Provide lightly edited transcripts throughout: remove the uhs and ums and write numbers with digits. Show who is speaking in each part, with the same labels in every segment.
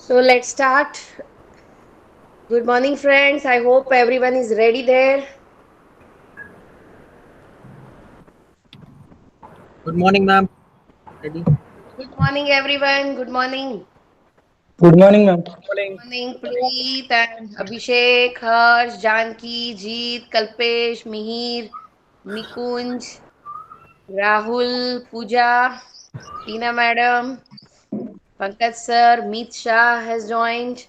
Speaker 1: So let's start. Good morning, friends. I hope everyone is ready there.
Speaker 2: Good morning, ma'am. Ready?
Speaker 1: Good morning, everyone. Good morning.
Speaker 3: Good morning, ma'am.
Speaker 1: Good morning, Preet and Abhishek, Harsh, Janki, Jeet, Kalpesh, Mihir, Nikunj, Rahul, Pooja, Tina Madam, Pankaj Sir, Meet Shah has joined.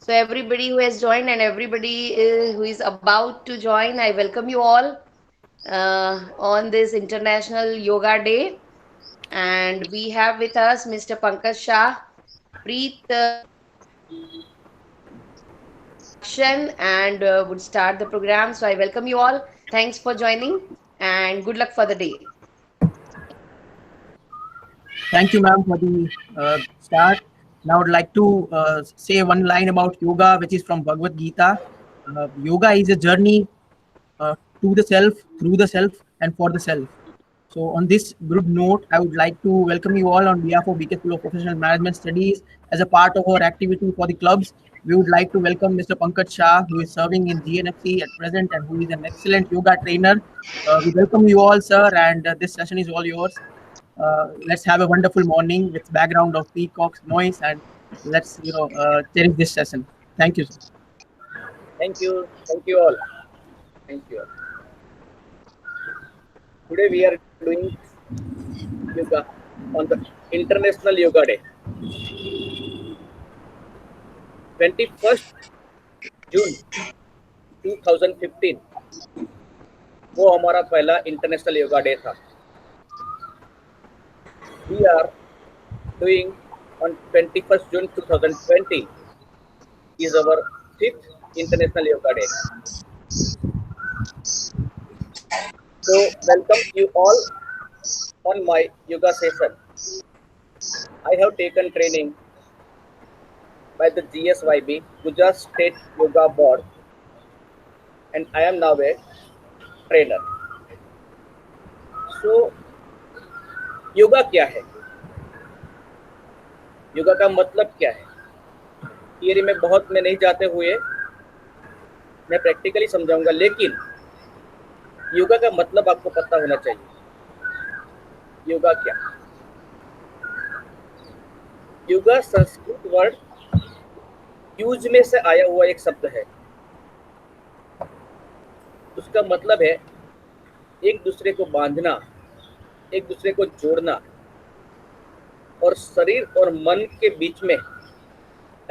Speaker 1: So everybody who has joined and everybody who is about to join, I welcome you all on this International Yoga Day. And we have with us Mr. Pankaj Shah. Preet introduction and would start the program. So I welcome you all. Thanks for joining and good luck for the day.
Speaker 2: Thank you, ma'am, for the start. Now, I would like to say one line about yoga, which is from Bhagavad Gita. Yoga is a journey to the self, through the self, and for the self. So, on this good note, I would like to welcome you all on behalf of BK School of Professional Management Studies as a part of our activity for the clubs. We would like to welcome Mr. Pankaj Shah, who is serving in GNFC at present and who is an excellent yoga trainer. We welcome you all, sir, and this session is all yours. Let's have a wonderful morning with background of peacocks noise, and let's cherish this session. Thank you, sir.
Speaker 4: Thank you. Thank you all. Thank you all. Today we are doing yoga on the International Yoga Day. 21st June 2015 वो हमारा पहला international yoga day था. We are doing on 21st June 2020 is our fifth International Yoga Day. So welcome you all on my yoga session. I have taken training by the GSYB Gujarat State Yoga Board and I am now a trainer. So yoga क्या है, योगा का मतलब क्या है, theory में बहुत में नहीं जाते हुए मैं प्रैक्टिकली समझाऊंगा, लेकिन योगा का मतलब आपको पता होना चाहिए. योगा क्या, योगा संस्कृत वर्ड यूज में से आया हुआ एक शब्द है. उसका मतलब है एक दूसरे को बांधना, एक दूसरे को जोड़ना और शरीर और मन के बीच में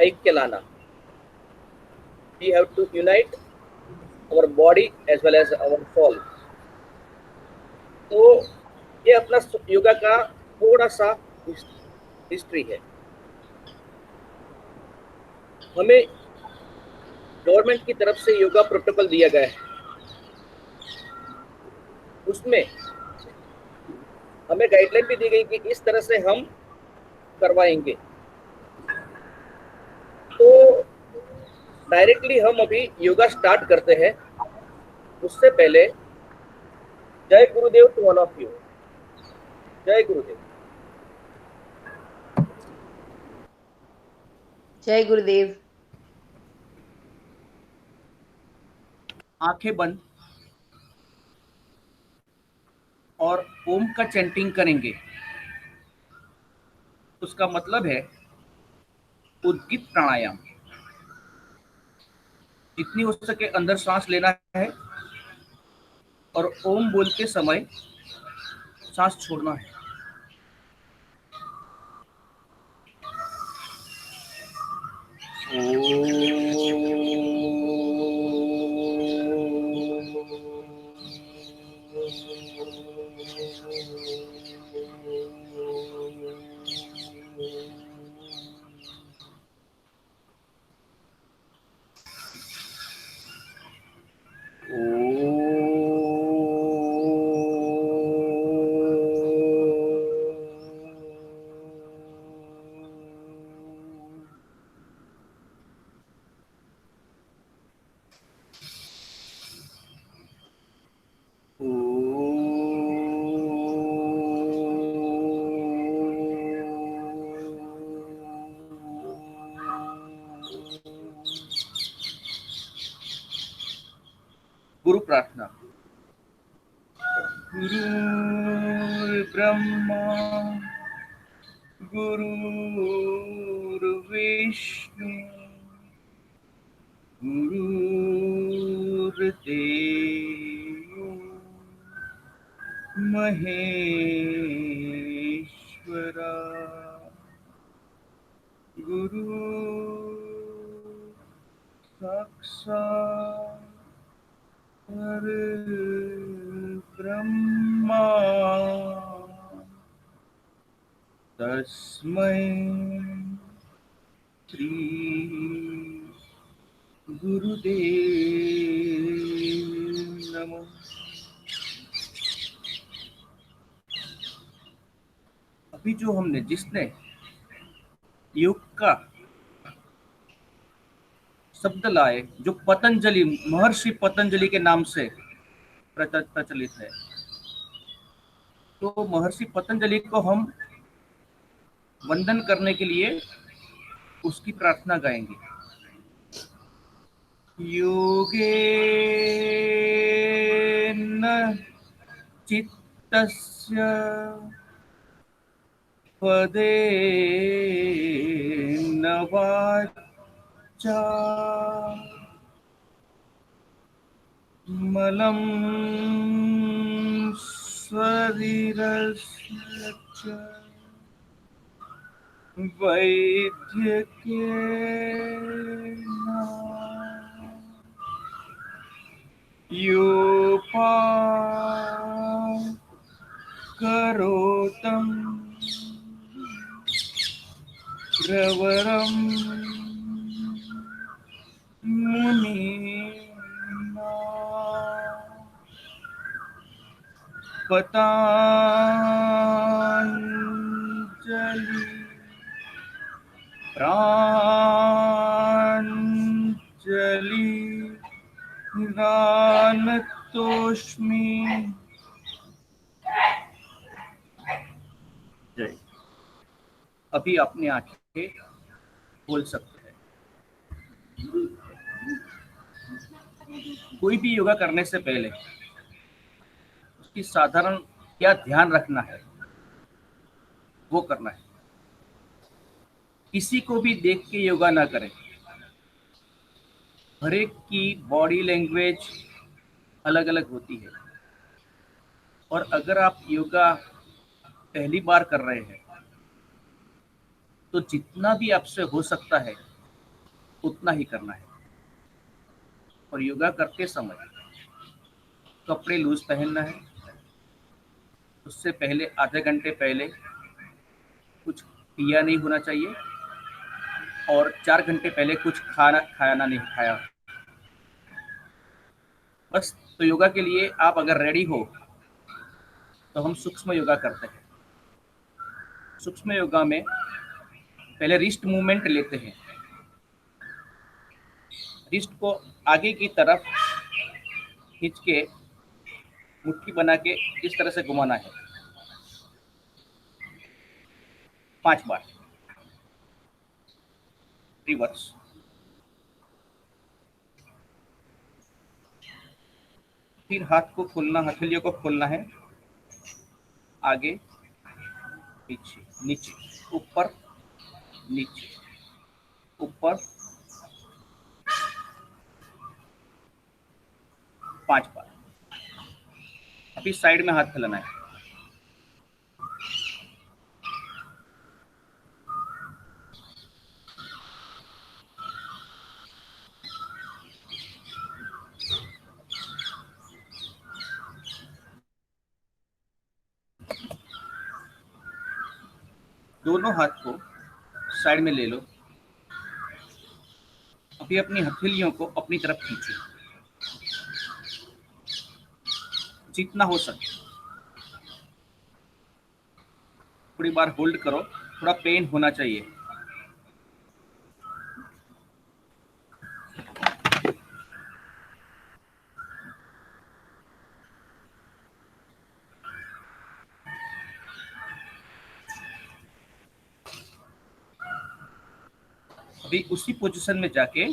Speaker 4: ऐक्य लाना. We have to unite our body as well as our soul. तो ये अपना योगा का थोड़ा सा हिस्ट्री है. हमें गवर्नमेंट की तरफ से योगा प्रोटोकॉल दिया गया है, उसमें हमें गाइडलाइन भी दी गई कि इस तरह से हम करवाएंगे. तो डायरेक्टली हम अभी योगा स्टार्ट करते हैं. उससे पहले जय गुरुदेव टू ऑल ऑफ यू. जय गुरुदेव.
Speaker 1: Jai Gurudev.
Speaker 2: आंखें बंद और ओम का चैंटिंग करेंगे. उसका मतलब है उद्गित प्राणायाम. जितनी हो सके अंदर सांस लेना है और ओम बोलते समय सांस छोड़ना है.
Speaker 4: गुरु प्रार्थना। गुरु ब्रह्मा गुरुर्विष्णु गुरुर्देवो महेश्वरा गुरु साक्षात् परब्रह्मा तस्मै श्री गुरुदेव नमः। अभी जो हमने जिसने योग का शब्द लाए, जो पतंजलि, महर्षि पतंजलि के नाम से प्रचलित है, तो महर्षि पतंजलि को हम वंदन करने के लिए उसकी प्रार्थना गाएंगे। योगेन चित्तस्य पदेन वाचा मलं शरीरस्य च वैद्यकेन योपाकरोतं प्रवरं मुनीना पतञ्जलि प्राञ्जलि नानतोस्मि। जय। अभी अपनी आंखें खोल सकते हैं। कोई भी योगा करने से पहले उसकी साधारण क्या ध्यान रखना है वो करना है। किसी को भी देख के योगा ना करें। हर एक की बॉडी लैंग्वेज अलग अलग होती है, और अगर आप योगा पहली बार कर रहे हैं तो जितना भी आपसे हो सकता है उतना ही करना है। और योगा करते समय कपड़े लूज पहनना है। उससे पहले आधे घंटे पहले कुछ पिया नहीं होना चाहिए, और 4 घंटे पहले कुछ खाना नहीं खाया। बस। तो योगा के लिए आप अगर रेडी हो तो हम सूक्ष्म योगा करते हैं। सूक्ष्म योगा में पहले रिस्ट मूवमेंट लेते हैं। रिस्ट को आगे की तरफ खींच के मुट्ठी बना के इस तरह से घुमाना है 5 बार रिवर्स। फिर हाथ को खोलना, हथेलियों को खोलना है आगे पीछे, नीचे, ऊपर नीचे, ऊपर 5 बार। अभी साइड में हाथ फैलाना है। दोनों हाथ को साइड में ले लो। अभी अपनी हथेलियों को अपनी तरफ खींचो जितना हो सके। थोड़ी बार होल्ड करो, थोड़ा पेन होना चाहिए। अभी उसी पोजीशन में जाके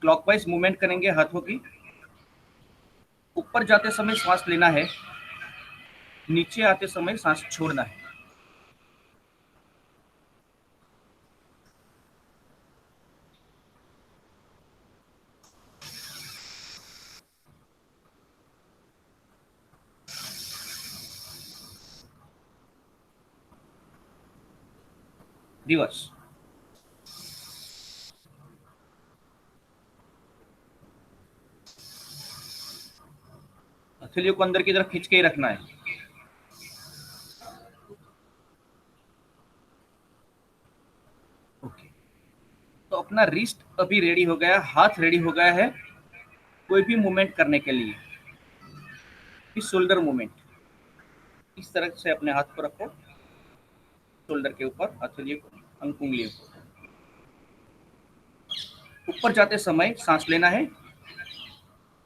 Speaker 4: क्लॉकवाइज मूवमेंट करेंगे हाथों की। ऊपर जाते समय सांस लेना है, नीचे आते समय सांस छोड़ना है। रिवर्स। हथेलियों को अंदर की तरफ खींच के ही रखना है। ओके, तो अपना रिस्ट अभी रेडी हो गया, हाथ रेडी हो गया है कोई भी मूवमेंट करने के लिए। इस शोल्डर मूवमेंट, इस तरह से अपने हाथ को रखो शोल्डर के ऊपर, हथेलियों को, अंगुलियों को। ऊपर जाते समय सांस लेना है,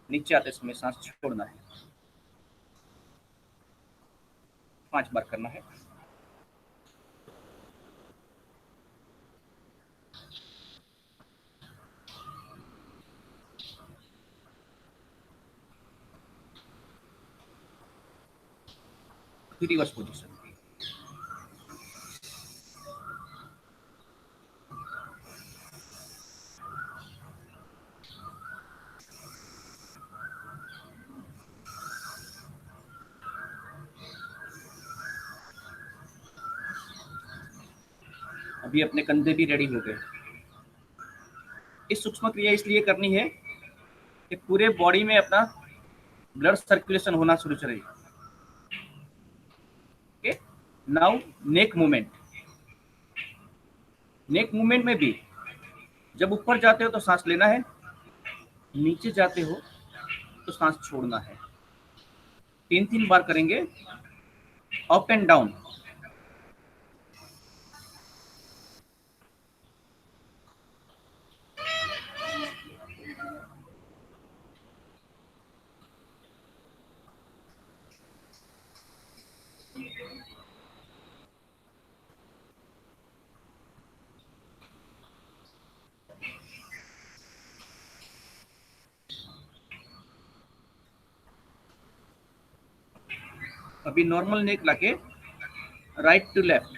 Speaker 4: नीचे आते समय सांस छोड़ना है। 5 बार करना है। Reverse position. अभी अपने कंधे भी रेडी हो गए। इस सूक्ष्म क्रिया इसलिए करनी है कि पूरे बॉडी में अपना ब्लड सर्कुलेशन होना शुरू करे। Okay, now neck movement. Neck movement में भी जब ऊपर जाते हो तो सांस लेना है, नीचे जाते हो तो सांस छोड़ना है। 3-3 बार करेंगे, अप एंड डाउन। अभी नॉर्मल नेक लाके राइट टू लेफ्ट।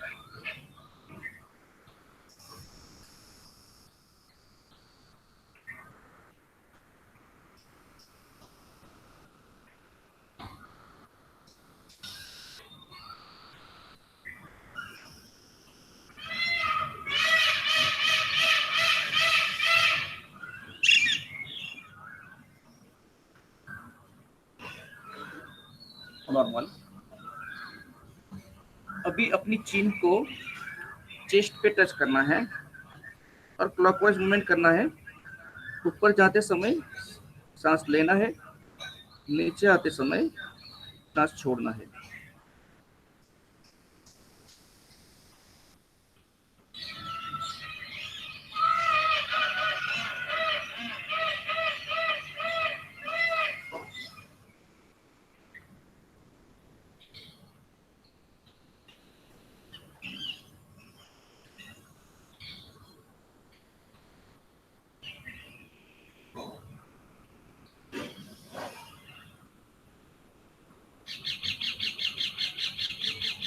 Speaker 4: नॉर्मल। अभी अपनी चिन को चेस्ट पे टच करना है और क्लॉकवाइज मूवमेंट करना है। ऊपर जाते समय सांस लेना है, नीचे आते समय सांस छोड़ना है।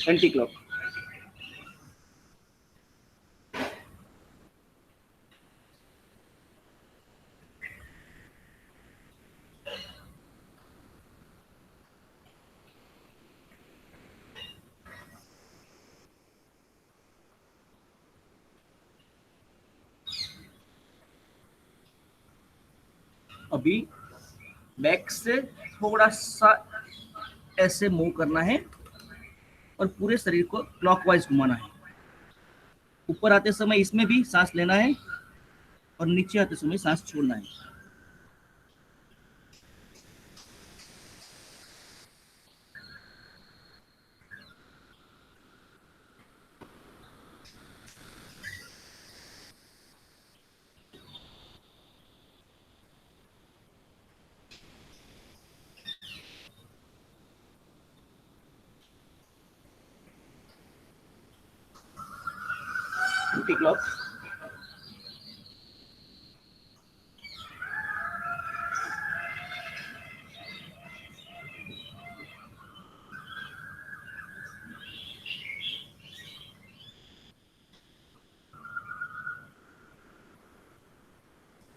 Speaker 4: Anti clock. अभी बैक से थोड़ा सा ऐसे मूव करना है और पूरे शरीर को क्लॉकवाइज घुमाना है। ऊपर आते समय इसमें भी सांस लेना है और नीचे आते समय सांस छोड़ना है। Anti clock.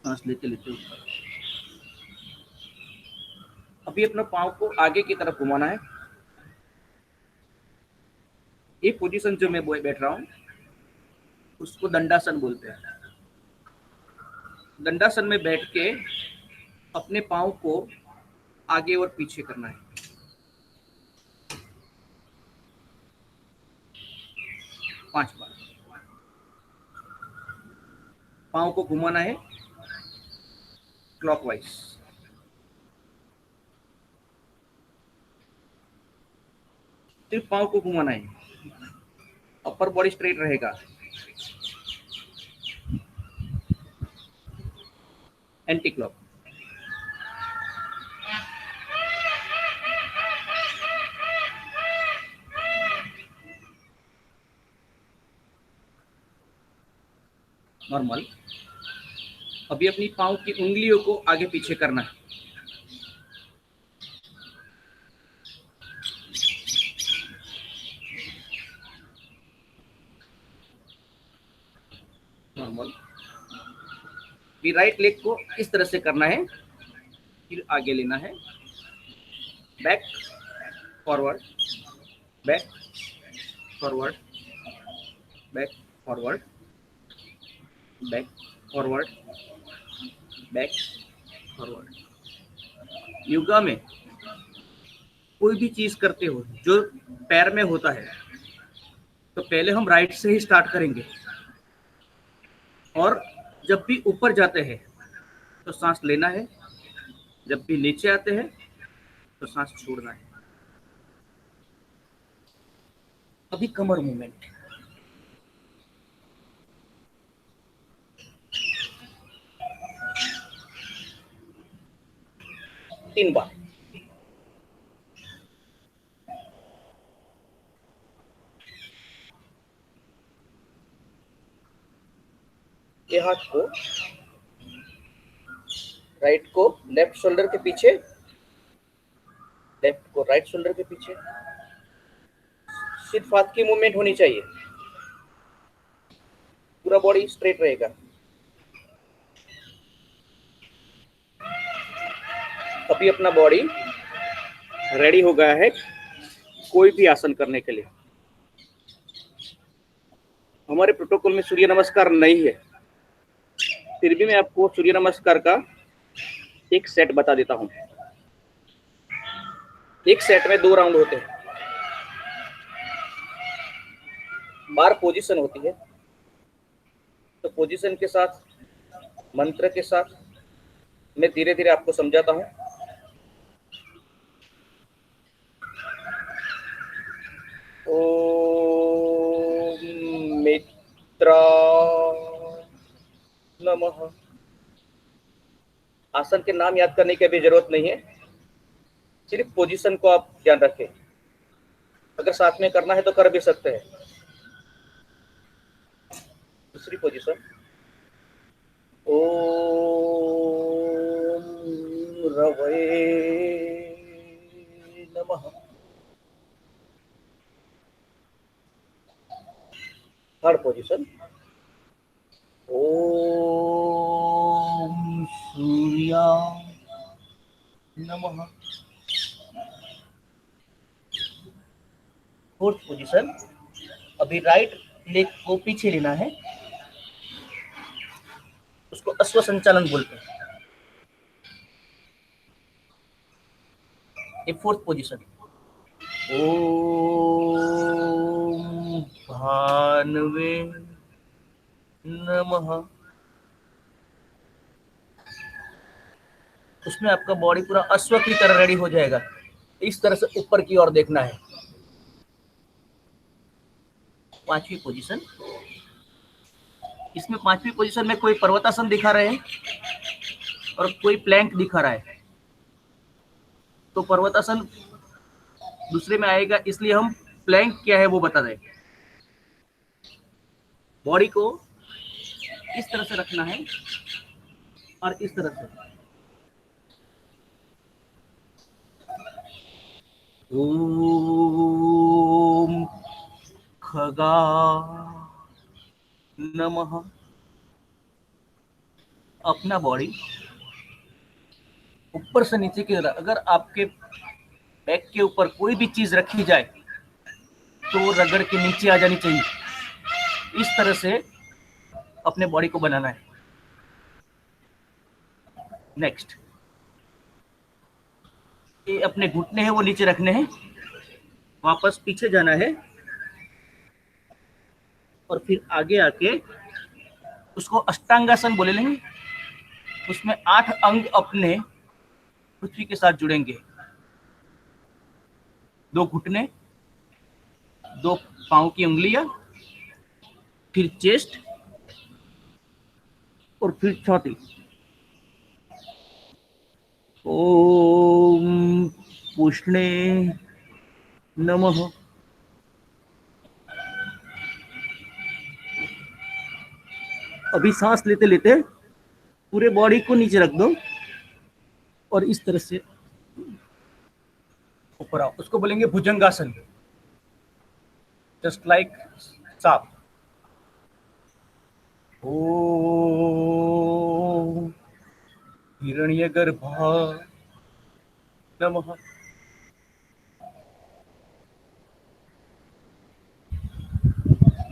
Speaker 4: सांस लेते लेते ऊपर। अभी अपने पाँव को आगे की तरफ घुमाना है। ये पोजीशन जो मैं बैठ रहा हूँ उसको दंडासन बोलते हैं। दंडासन में बैठ के अपने पाँव को आगे और पीछे करना है। पांच बार पाँव को घुमाना है क्लॉकवाइज। सिर्फ पाँव को घुमाना है, अपर बॉडी स्ट्रेट रहेगा। Anti clock. नॉर्मल। अभी अपनी पाँव की उंगलियों को आगे पीछे करना है। नॉर्मल। फिर राइट लेग को इस तरह से करना है, फिर आगे लेना है। Back forward, back forward, back forward, back forward, back forward. Yoga में कोई भी चीज करते हो जो पैर में होता है तो पहले हम राइट से ही स्टार्ट करेंगे, और जब भी ऊपर जाते हैं तो सांस लेना है, जब भी नीचे आते हैं तो सांस छोड़ना है। अभी कमर मूवमेंट। तीन बार। ये हाथ को राइट को लेफ्ट शोल्डर के पीछे, लेफ्ट को राइट शोल्डर के पीछे। सिर्फ हाथ की मूवमेंट होनी चाहिए, पूरा बॉडी स्ट्रेट रहेगा। अभी अपना बॉडी रेडी हो गया है कोई भी आसन करने के लिए। हमारे प्रोटोकॉल में सूर्य नमस्कार नहीं है, फिर भी मैं आपको सूर्य नमस्कार का एक सेट बता देता हूं। एक सेट में 2 राउंड होते हैं। बार पोजीशन होती है, तो पोजीशन के साथ, मंत्र के साथ मैं धीरे धीरे आपको समझाता हूं। ओम मित्रा नमः। आसन के नाम याद करने की अभी जरूरत नहीं है, सिर्फ पोजीशन को आप ध्यान रखें। अगर साथ में करना है तो कर भी सकते हैं। दूसरी पोजीशन, ओम रवये नमः। थर्ड पोजीशन, ओम सूर्याय नमः। फोर्थ पोजीशन, अभी राइट लेग को पीछे लेना है, उसको अश्व संचालन बोलते हैं। ये फोर्थ पोजीशन। ओम भानवे नमः। उसमें आपका बॉडी पूरा अश्व की तरह रेडी हो जाएगा। इस तरह से ऊपर की ओर देखना है। पांचवी पोजीशन, इसमें पांचवी पोजीशन में कोई पर्वतासन दिखा रहे हैं और कोई प्लैंक दिखा रहा है, तो पर्वतासन दूसरे में आएगा, इसलिए हम प्लैंक क्या है वो बता दें। बॉडी को इस तरह से रखना है और इस तरह से। ओम खगा नमः। अपना बॉडी ऊपर से नीचे की तरफ, अगर आपके बैक के ऊपर कोई भी चीज रखी जाए तो वो रगड़ के नीचे आ जानी चाहिए। इस तरह से अपने बॉडी को बनाना है। नेक्स्ट, ये अपने घुटने हैं वो नीचे रखने हैं, वापस पीछे जाना है और फिर आगे आके उसको अष्टांगासन बोले लेंगे। उसमें 8 अंग अपने पृथ्वी के साथ जुड़ेंगे। 2 घुटने, 2 पांव की उंगलियां, फिर चेस्ट और फिर छाती। ओम पुष्णे नमः। अभी सांस लेते लेते पूरे बॉडी को नीचे रख दो और इस तरह से ऊपर आओ। उसको बोलेंगे भुजंगासन, जस्ट लाइक सांप। ओम हिरण्यगर्भा नमः।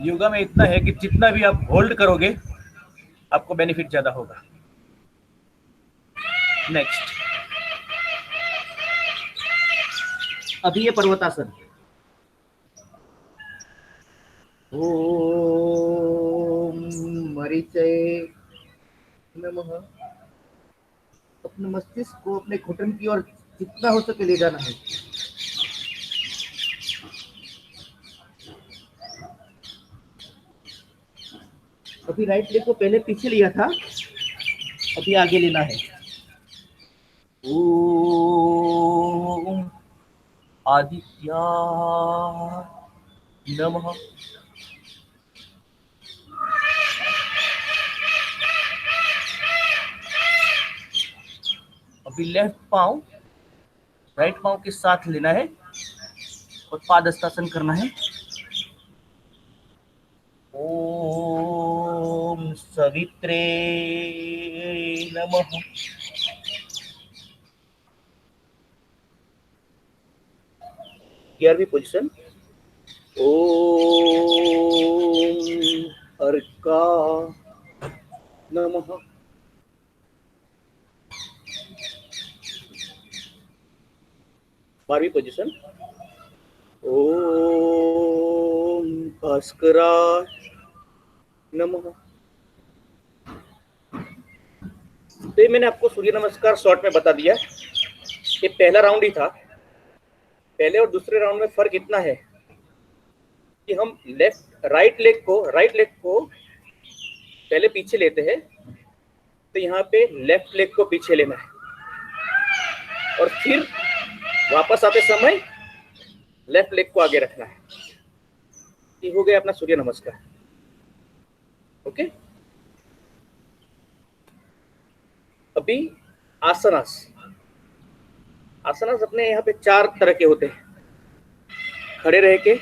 Speaker 4: योगा में इतना है कि जितना भी आप होल्ड करोगे आपको बेनिफिट ज्यादा होगा। नेक्स्ट, अभी ये पर्वतासन। ओम मरीचय नमः। अपने मस्तिष्क को अपने घुटन की ओर जितना हो सके ले जाना है। अभी राइट लेग को पहले पीछे लिया था, अभी आगे लेना है। ओम आदित्याय नमः। अभी लेफ्ट पांव राइट पांव के साथ लेना है और पादहस्तासन करना है। ओम सवित्रे नमः। 11वीं पोजीशन। ओम अर्का नमः। 12वीं पोजीशन। ओम भास्कराय नमः। तो ये मैंने आपको सूर्य नमस्कार शॉर्ट में बता दिया। ये पहला राउंड ही था। पहले और दूसरे राउंड में फर्क इतना है कि हम राइट लेग को पहले पीछे लेते हैं, तो यहाँ पे लेफ्ट लेग को पीछे लेना है और फिर वापस आते समय लेफ्ट लेग को आगे रखना है। ये हो गया अपना सूर्य नमस्कार। ओके, अभी आसनास। आसनास अपने यहाँ पे 4 तरह के होते हैं। खड़े रह के,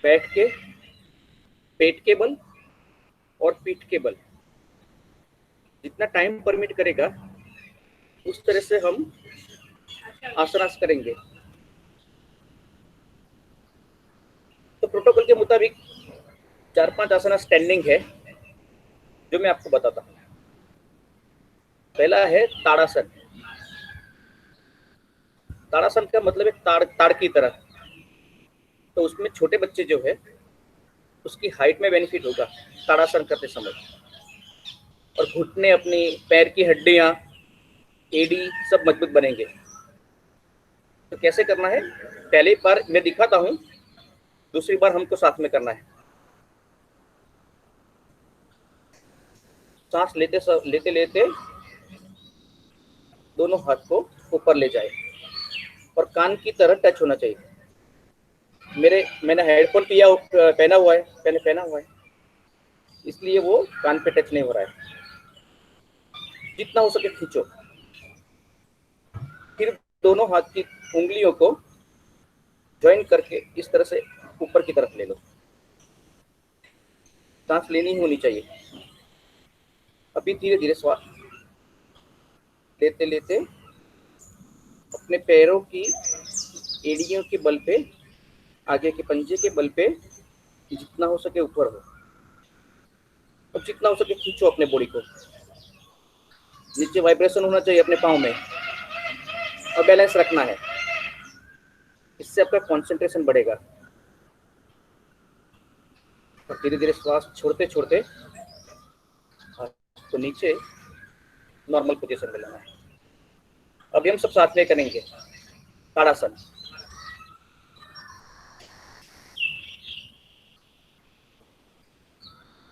Speaker 4: बैठ के, पेट के बल और पीठ के बल। जितना टाइम परमिट करेगा उस तरह से हम आसनास करेंगे। तो प्रोटोकॉल के मुताबिक 4-5 आसना स्टैंडिंग है जो मैं आपको बताता हूँ। पहला है ताड़ासन। ताड़ासन का मतलब है ताड़ की तरह। तो उसमें छोटे बच्चे जो है उसकी हाइट में बेनिफिट होगा ताड़ासन करते समय। और घुटने, अपनी पैर की हड्डियां, एडी सब मजबूत बनेंगे। तो कैसे करना है, पहली बार मैं दिखाता हूँ, दूसरी बार हमको साथ में करना है। सांस लेते लेते दोनों हाथ को ऊपर ले जाए और कान की तरह टच होना चाहिए। मैंने हेडफोन पहना हुआ है, इसलिए वो कान पे टच नहीं हो रहा है। जितना हो सके खींचो। फिर दोनों हाथ की उंगलियों को ज्वाइन करके इस तरह से ऊपर की तरफ ले लो। सांस लेनी ही होनी चाहिए। अभी धीरे धीरे श्वास लेते लेते अपने पैरों की एड़ियों के बल पे, आगे के पंजे के बल पे जितना हो सके ऊपर हो, और जितना हो सके खींचो अपने बॉडी को। नीचे वाइब्रेशन होना चाहिए अपने पाँव में, और बैलेंस रखना है। इससे आपका कंसंट्रेशन बढ़ेगा। और धीरे धीरे श्वास छोड़ते छोड़ते तो नीचे नॉर्मल पोजीशन में लाना है। अभी हम सब साथ में करेंगे ताड़ासन।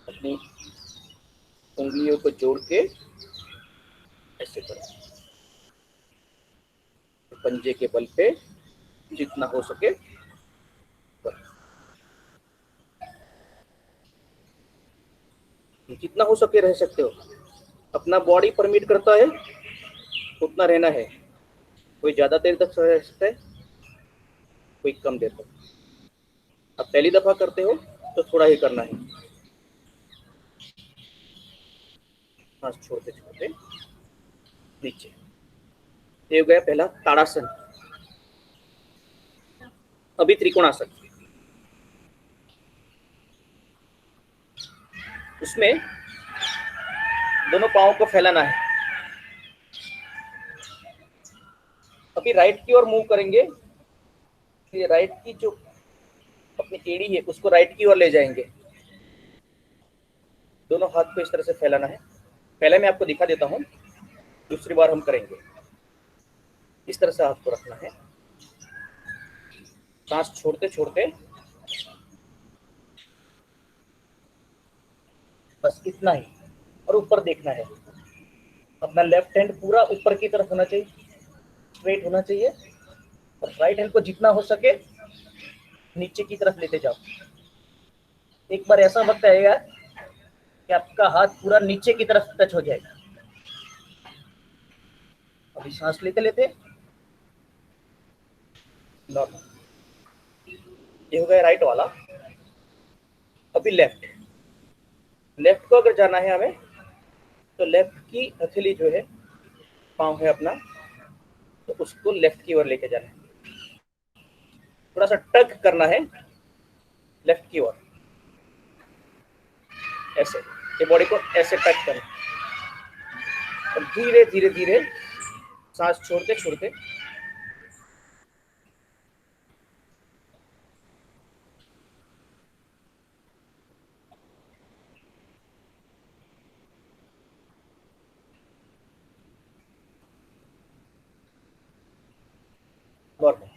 Speaker 4: अपनी उंगलियों को जोड़ के ऐसे करें, पंजे के बल पे जितना हो सके करें। जितना हो सके रह सकते हो, अपना बॉडी परमिट करता है उतना रहना है। कोई ज्यादा देर तक रह सकता है, कोई कम देर तक। अब पहली दफा करते हो तो थोड़ा ही करना है। सांस छोड़ते छोड़ते नीचे। ये हो गया पहला ताड़ासन। अभी त्रिकोणासन। उसमें दोनों पाँव को फैलाना है। अभी राइट की ओर मूव करेंगे। ये राइट की जो अपनी एड़ी है उसको राइट की ओर ले जाएंगे। दोनों हाथ को इस तरह से फैलाना है। पहले मैं आपको दिखा देता हूं, दूसरी बार हम करेंगे। इस तरह से हाथ को रखना है। सांस छोड़ते छोड़ते बस इतना ही, और ऊपर देखना है। अपना लेफ्ट हैंड पूरा ऊपर की तरफ होना चाहिए, स्ट्रेट होना चाहिए, और राइट हैंड को जितना हो सके नीचे की तरफ लेते जाओ। एक बार ऐसा वक्त आएगा कि आपका हाथ पूरा नीचे की तरफ टच हो जाएगा। अभी सांस लेते लेते नॉर्मल। ये हो गया राइट वाला। अभी लेफ्ट। लेफ्ट को अगर जाना है हमें तो लेफ्ट की हथेली जो है, पाँव है अपना, तो उसको लेफ्ट की ओर लेके जाना है। थोड़ा सा टग करना है लेफ्ट की ओर, ऐसे। ये बॉडी को ऐसे टच करें, और धीरे धीरे धीरे सांस छोड़ते छोड़ते नॉर्मल।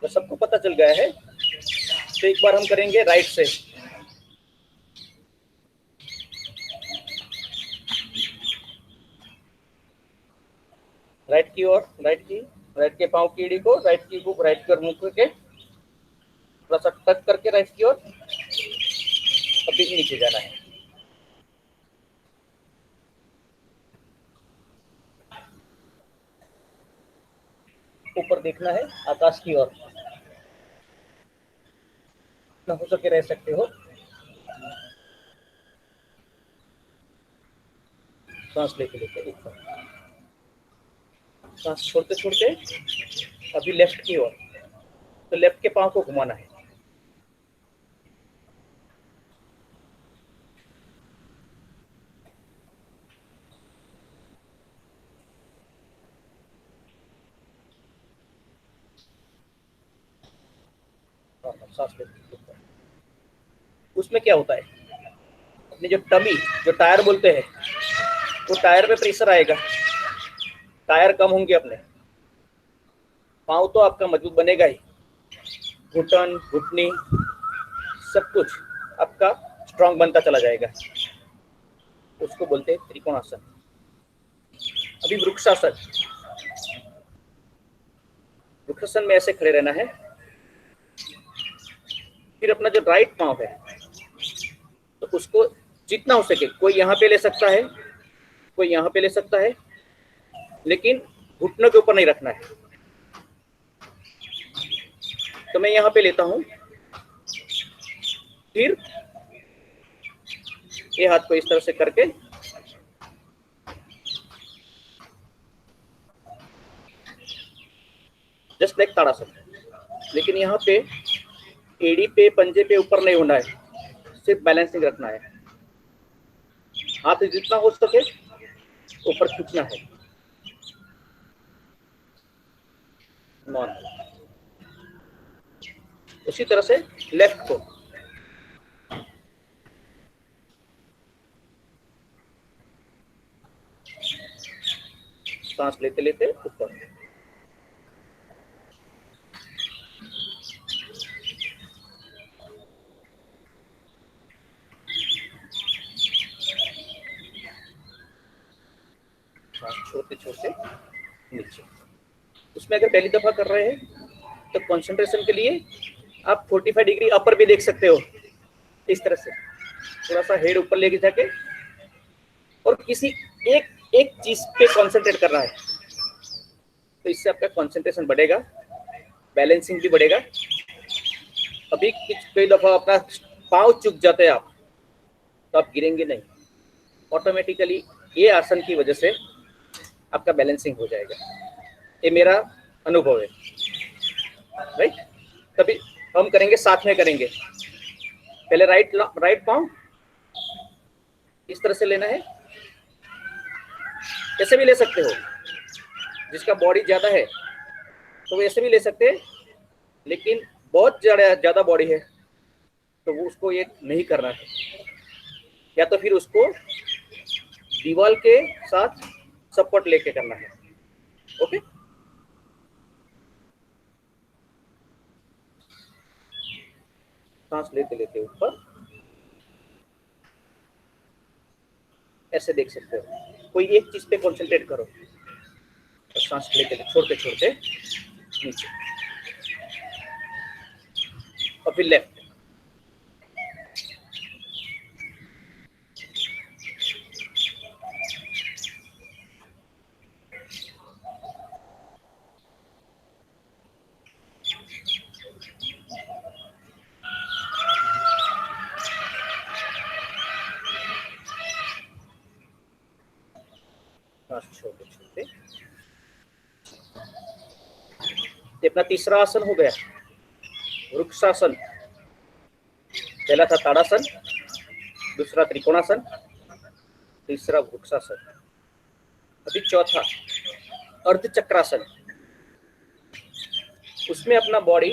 Speaker 4: तो सबको पता चल गया है, तो एक बार हम करेंगे राइट से। राइट की ओर, राइट के पाँव की एड़ी को राइट की मुंह करके थोड़ा सा टच करके राइट की ओर अभी नीचे जाना है। ऊपर देखना है आकाश की ओर, ना हो सके रह सकते हो। सांस लेते लेते ऊपर, सांस छोड़ते छोड़ते अभी लेफ्ट की ओर, तो लेफ्ट के पाँव को घुमाना है। सांस लेते ऊपर। उसमें क्या होता है, अपनी जो टमी, जो टायर बोलते हैं, वो टायर पे प्रेशर आएगा, टायर कम होंगे अपने। पाँव तो आपका मजबूत बनेगा ही, घुटन घुटनी सब कुछ आपका स्ट्रांग बनता चला जाएगा। उसको बोलते हैं त्रिकोणासन। अभी वृक्षासन। वृक्षासन में ऐसे खड़े रहना है। फिर अपना जो राइट पाँव है तो उसको जितना हो सके, कोई यहाँ पे ले सकता है, कोई यहाँ पे ले सकता है, लेकिन घुटनों के ऊपर नहीं रखना है। तो मैं यहाँ पे लेता हूँ, फिर ये हाथ को इस तरह से करके जस्ट लाइक ताड़ासन, लेकिन यहाँ पे एड़ी पे पंजे पे ऊपर नहीं होना है, सिर्फ बैलेंसिंग रखना है। हाथ जितना हो सके ऊपर खींचना है, नॉर्मल। उसी तरह से लेफ्ट को सांस लेते लेते ऊपर, सांस छोड़ते छोड़ते नीचे। उसमें अगर पहली दफा कर रहे हैं तो कंसंट्रेशन के लिए आप 45 डिग्री अपर भी देख सकते हो, इस तरह से थोड़ा सा हेड ऊपर लेके जाके, और किसी एक एक चीज पे कंसंट्रेट करना है, तो इससे आपका कंसंट्रेशन बढ़ेगा, बैलेंसिंग भी बढ़ेगा। अभी कई दफा अपना पाँव चुक जाते हैं आप, तो आप गिरेंगे नहीं, ऑटोमेटिकली ये आसन की वजह से आपका बैलेंसिंग हो जाएगा। ये मेरा अनुभव है, राइट। तभी हम करेंगे, साथ में करेंगे। पहले राइट पाँव इस तरह से लेना है, ऐसे भी ले सकते हो, जिसका बॉडी ज्यादा है तो वो ऐसे भी ले सकते हैं, लेकिन बहुत ज्यादा बॉडी है तो वो उसको ये नहीं करना है, या तो फिर उसको दीवार के साथ सपोर्ट लेके करना है। ओके, सांस लेते लेते ऊपर ऐसे देख सकते हो, कोई एक चीज पे कंसंट्रेट करो, और सांस लेते छोड़ते छोड़ते नीचे, और फिर लेफ्ट। छोटे छोटे, ये अपना तीसरा आसन हो गया, वृक्षासन। पहला था ताड़ासन, दूसरा त्रिकोणासन, तीसरा वृक्षासन। अभी चौथा अर्धचक्रासन। उसमें अपना बॉडी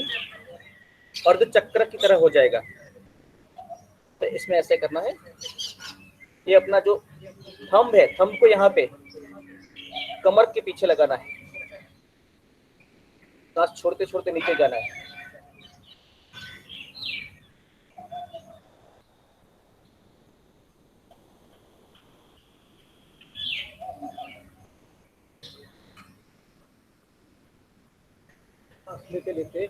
Speaker 4: अर्धचक्र की तरह हो जाएगा। तो इसमें ऐसे करना है, ये अपना जो थंब है, थंब को यहाँ पे कमर के पीछे लगाना है, सांस छोड़ते छोड़ते नीचे जाना है। लेते लेते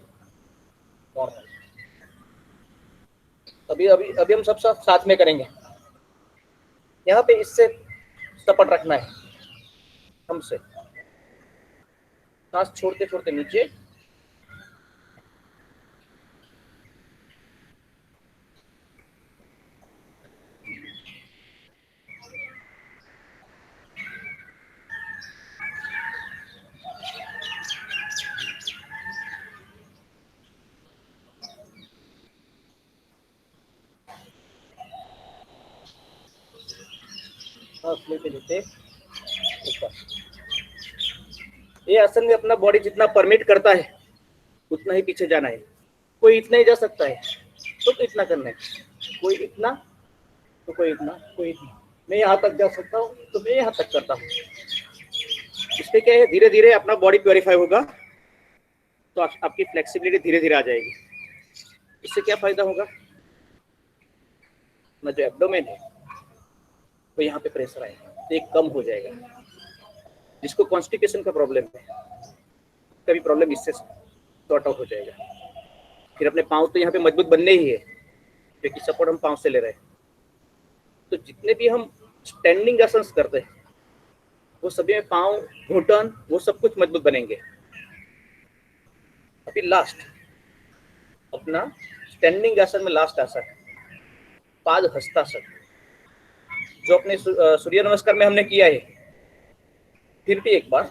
Speaker 4: अभी अभी अभी हम सब साथ में करेंगे। यहाँ पे इससे सपट रखना है हमसे, सांस छोड़ते छोड़ते नीचे, सांस लेते लेते ऊपर। ये आसन में अपना बॉडी जितना परमिट करता है उतना ही पीछे जाना है। कोई इतना ही जा सकता है तो इतना करना है, कोई इतना तो कोई इतना, कोई इतना। मैं यहाँ तक जा सकता हूँ तो मैं यहाँ तक करता हूँ। इससे क्या है, धीरे धीरे अपना बॉडी प्योरीफाई होगा, तो आपकी फ्लेक्सिबिलिटी धीरे धीरे आ जाएगी। इससे क्या फायदा होगा, ना जो एब्डोमेन है तो यहाँ पे प्रेशर आएगा तो एक कम हो जाएगा। जिसको कॉन्स्टिपेशन का प्रॉब्लम है, कभी प्रॉब्लम इससे सॉर्ट आउट हो जाएगा। फिर अपने पाँव तो यहाँ पे मजबूत बनने ही है, क्योंकि सपोर्ट हम पाँव से ले रहे हैं। तो जितने भी हम स्टैंडिंग आसन करते हैं वो सभी में पाँव, घुटन, वो सब कुछ मजबूत बनेंगे। अभी लास्ट अपना स्टैंडिंग आसन में लास्ट आसन पाद हस्तासन। जो अपने सूर्य नमस्कार में हमने किया है। फिर भी एक बार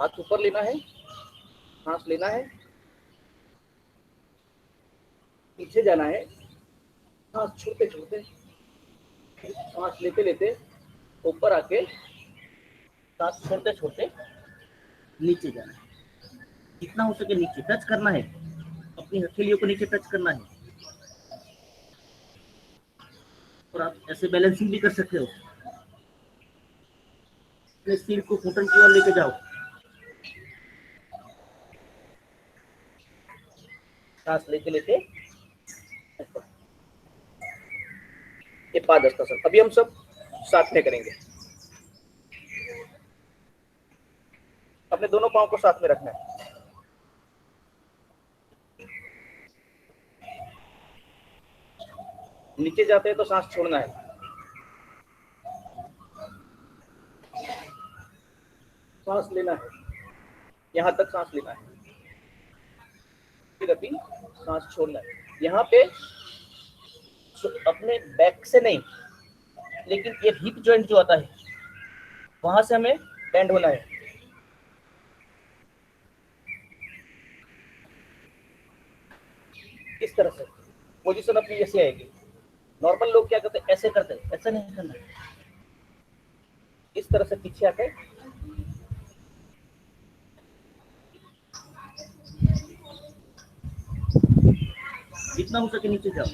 Speaker 4: हाथ ऊपर लेना है, सांस लेना है, पीछे जाना है, सांस छोड़ते छोड़ते, सांस लेते लेते ऊपर आके सांस छोड़ते छोड़ते नीचे जाना है। जितना हो सके नीचे टच करना है, अपनी हथेलियों को नीचे टच करना है। और आप ऐसे बैलेंसिंग भी कर सकते हो। अपने सिर को घुटन की ओर लेके जाओ, सांस लेते लेते। ये पादहस्तासन अभी हम सब साथ में करेंगे। अपने दोनों पांव को साथ में रखना है। नीचे जाते हैं तो सांस छोड़ना है। सांस लेना है, यहां तक सांस लेना है, फिर अभी सांस छोड़ना है। यहाँ पे अपने बैक से नहीं, लेकिन ये हिप जॉइंट जो आता है वहां से हमें बेंड होना है। इस तरह से पोजीशन अपनी ऐसे आएगी। नॉर्मल लोग क्या करते हैं, ऐसे करते हैं, ऐसा नहीं करना है। इस तरह से पीछे आके जितना हो सके नीचे जाओ।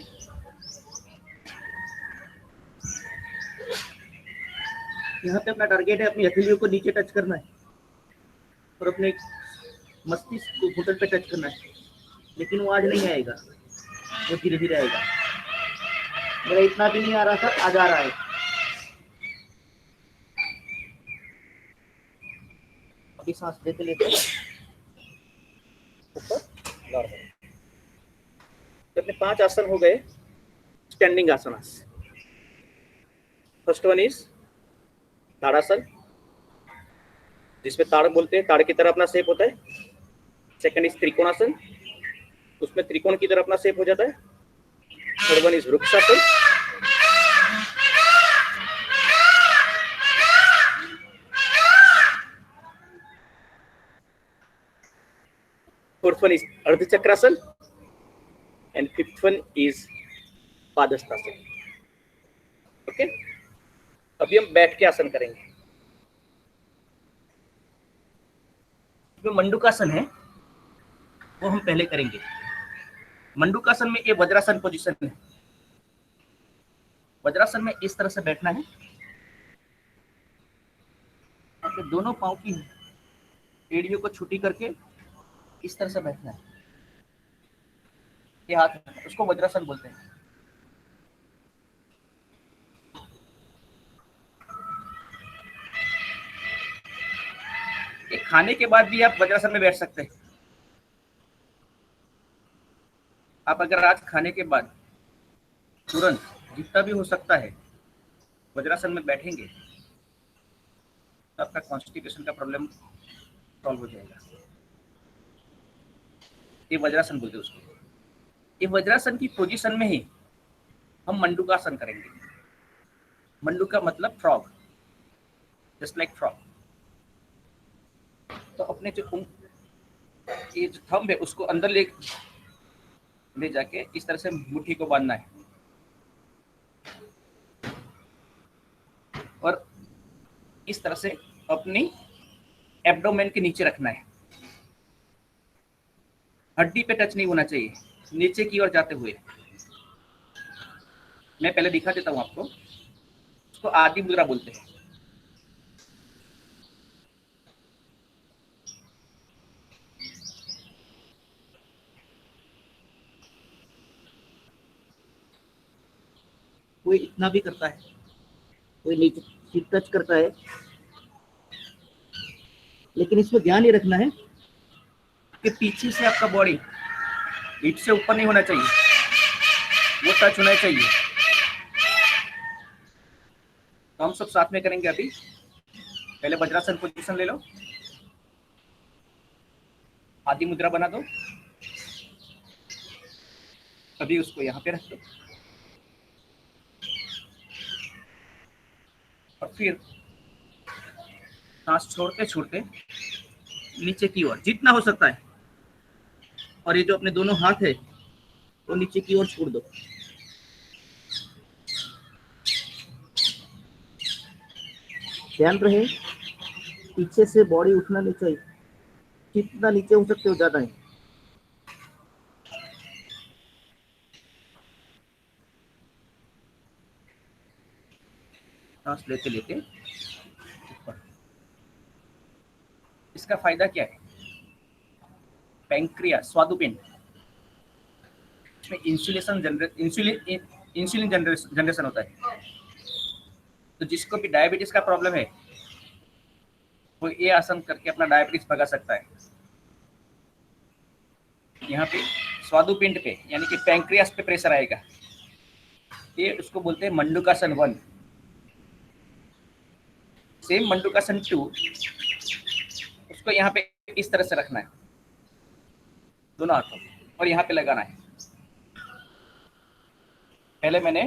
Speaker 4: यहाँ पे अपना टारगेट है, अपनी हथेलियों को नीचे टच करना है और अपने मस्तिष्क को घुटन पे टच करना है। लेकिन वो आज नहीं आएगा, वो धीरे धीरे आएगा। मेरा इतना भी नहीं आ रहा था, आज आ रहा है। अभी सांस लेते लेते ऊपर नॉर्मल। अपने 5 आसन हो गए स्टैंडिंग आसनास। फर्स्ट वन इज ताड़ासन, जिसमें ताड़ बोलते हैं, ताड़ की तरह अपना शेप होता है। सेकंड इज त्रिकोणासन, उसमें त्रिकोण की तरह अपना शेप हो जाता है। Third one is vrikshasana, fourth one is ardhachakrasana and fifth one is padahastasana. Okay, अभी हम बैठ के आसन करेंगे। जो मंडूकासन है वो हम पहले करेंगे। मंडूकासन में ये वज्रासन पोजीशन है। वज्रासन में इस तरह से बैठना है। अपने दोनों पांव की एड़ियों को छुट्टी करके इस तरह से बैठना है। ये हाथ, उसको वज्रासन बोलते हैं। ये खाने के बाद भी आप वज्रासन में बैठ सकते हैं। आप अगर आज खाने के बाद तुरंत जितना भी हो सकता है वज्रासन में बैठेंगे तो आपका कॉन्स्टिपेशन का प्रॉब्लम सॉल्व हो जाएगा। ये वज्रासन बोलते हैं उसको। ये वज्रासन की पोजीशन में ही हम मंडूकासन करेंगे। मंडूका मतलब फ्रॉग, जस्ट लाइक फ्रॉग। तो अपने जो ये जो थंब है उसको अंदर ले जाके इस तरह से मुट्ठी को बांधना है और इस तरह से अपनी एब्डोमेन के नीचे रखना है। हड्डी पे टच नहीं होना चाहिए, नीचे की ओर जाते हुए। मैं पहले दिखा देता हूं आपको। उसको आदि मुद्रा बोलते हैं। कोई इतना भी करता है, कोई नीचे टच करता है, लेकिन इसमें ध्यान ये रखना है कि पीछे से आपका बॉडी हिप से ऊपर नहीं होना चाहिए, वो टच होना चाहिए। तो हम सब साथ में करेंगे। अभी पहले वज्रासन पोजीशन ले लो, आदि मुद्रा बना दो। अभी उसको यहाँ पे रख दो। और फिर सांस छोड़ते छोड़ते नीचे की ओर जितना हो सकता है, और ये जो अपने दोनों हाथ है वो नीचे की ओर छोड़ दो। ध्यान रहे पीछे से बॉडी उठना नहीं चाहिए, जितना नीचे हो सकते हो ज्यादा है। सांस लेते लेते ऊपर। इसका फायदा क्या है? पैंक्रियास स्वादुपिंड, इसमें इंसुलिन जनरेशन होता है। तो जिसको भी डायबिटीज का प्रॉब्लम है वो ये आसन करके अपना डायबिटीज भगा सकता है। यहाँ पे स्वादुपिंड पे यानी कि पैंक्रियास पे प्रेशर आएगा, ये उसको बोलते हैं मंडूकासन 1। सेम मंडूकासन 2, उसको यहाँ पे इस तरह से रखना है दोनों हाथों, और यहाँ पे लगाना है। पहले मैंने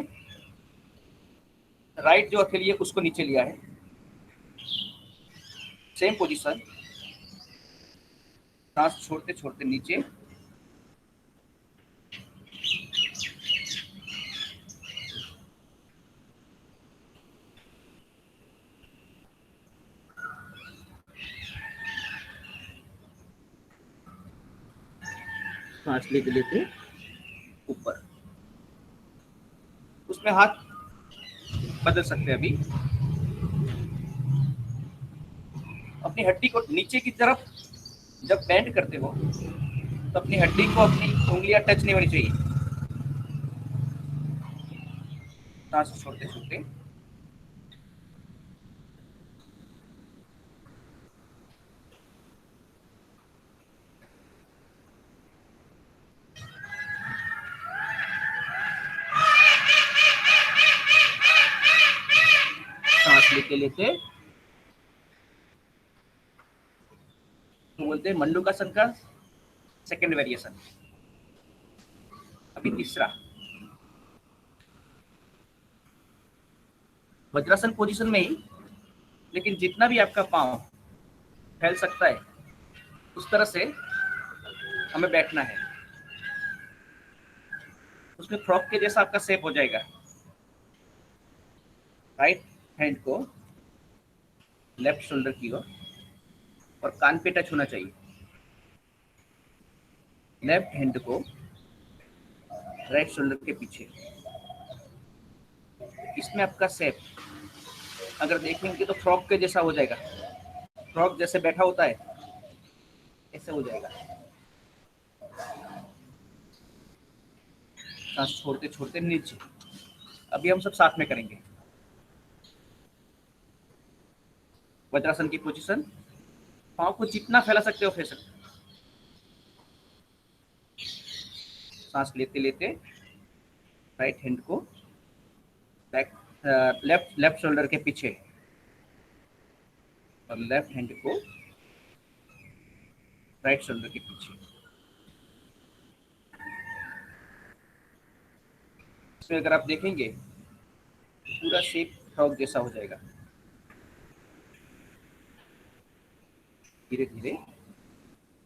Speaker 4: राइट जो हथेली है उसको नीचे लिया है, सेम पोजीशन, सांस छोड़ते छोड़ते नीचे, सांस लेते लेते ऊपर। उसमें हाथ बदल सकते हैं अभी। अपनी हड्डी को नीचे की तरफ जब बेंड करते हो तो अपनी हड्डी को अपनी उंगलियां टच नहीं होनी चाहिए। सांस छोड़ते छोड़ते सांस लेते लेते, तो बोलते हैं मंडूकासन का सेकंड वेरिएशन। अभी तीसरा वज्रासन पोजीशन में ही, लेकिन जितना भी आपका पांव फैल सकता है उस तरह से हमें बैठना है। उसमें फ्रॉक के जैसा आपका शेप हो जाएगा। राइट हैंड को लेफ्ट शोल्डर की ओर और कान पे टच होना चाहिए। लेफ्ट हैंड को राइट शोल्डर के पीछे। इसमें आपका शेप अगर देखेंगे तो फ्रॉक के जैसा हो जाएगा। फ्रॉक जैसे बैठा होता है ऐसे हो जाएगा। सांस छोड़ते छोड़ते नीचे। अभी हम सब साथ में करेंगे। वज्रासन की पोजीशन, पाँव को जितना फैला सकते हो फैला सकते हो। सांस लेते लेते राइट हैंड को लेफ्ट शोल्डर के पीछे और लेफ्ट हैंड को राइट शोल्डर के पीछे। इसमें अगर आप देखेंगे पूरा शेप फ्रॉक जैसा हो जाएगा। धीरे धीरे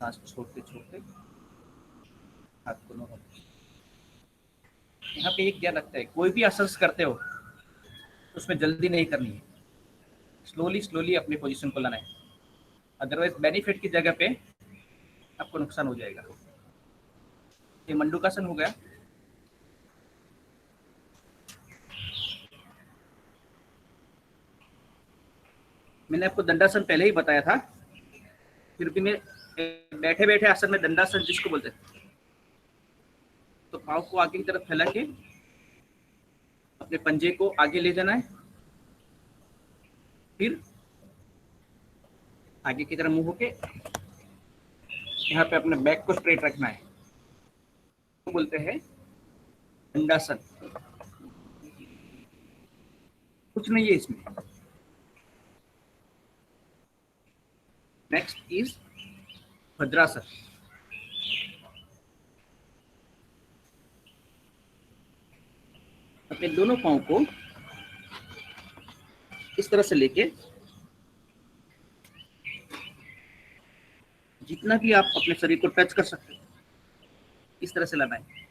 Speaker 4: सांस छोड़ते छोड़ते हाथ को नो। यहाँ पे एक क्या लगता है, कोई भी आसन करते हो उसमें जल्दी नहीं करनी है, स्लोली स्लोली अपनी पोजीशन को लाना है। अदरवाइज बेनिफिट की जगह पे आपको नुकसान हो जाएगा। ये मंडूकासन हो गया। मैंने आपको दंडासन पहले ही बताया था, फिर भी मैं बैठे बैठे आसन में दंडासन जिसको बोलते हैं। तो पाँव को आगे की तरफ फैला के अपने पंजे को आगे ले जाना है, फिर आगे की तरफ मुंह होके यहाँ पे अपने बैक को स्ट्रेट रखना है। तो बोलते हैं दंडासन। कुछ नहीं है इसमें। Next is vajrasana. अपने दोनों पाँव को
Speaker 2: इस तरह से लेके जितना भी आप अपने शरीर को टच कर सकते हो इस तरह से लाना है।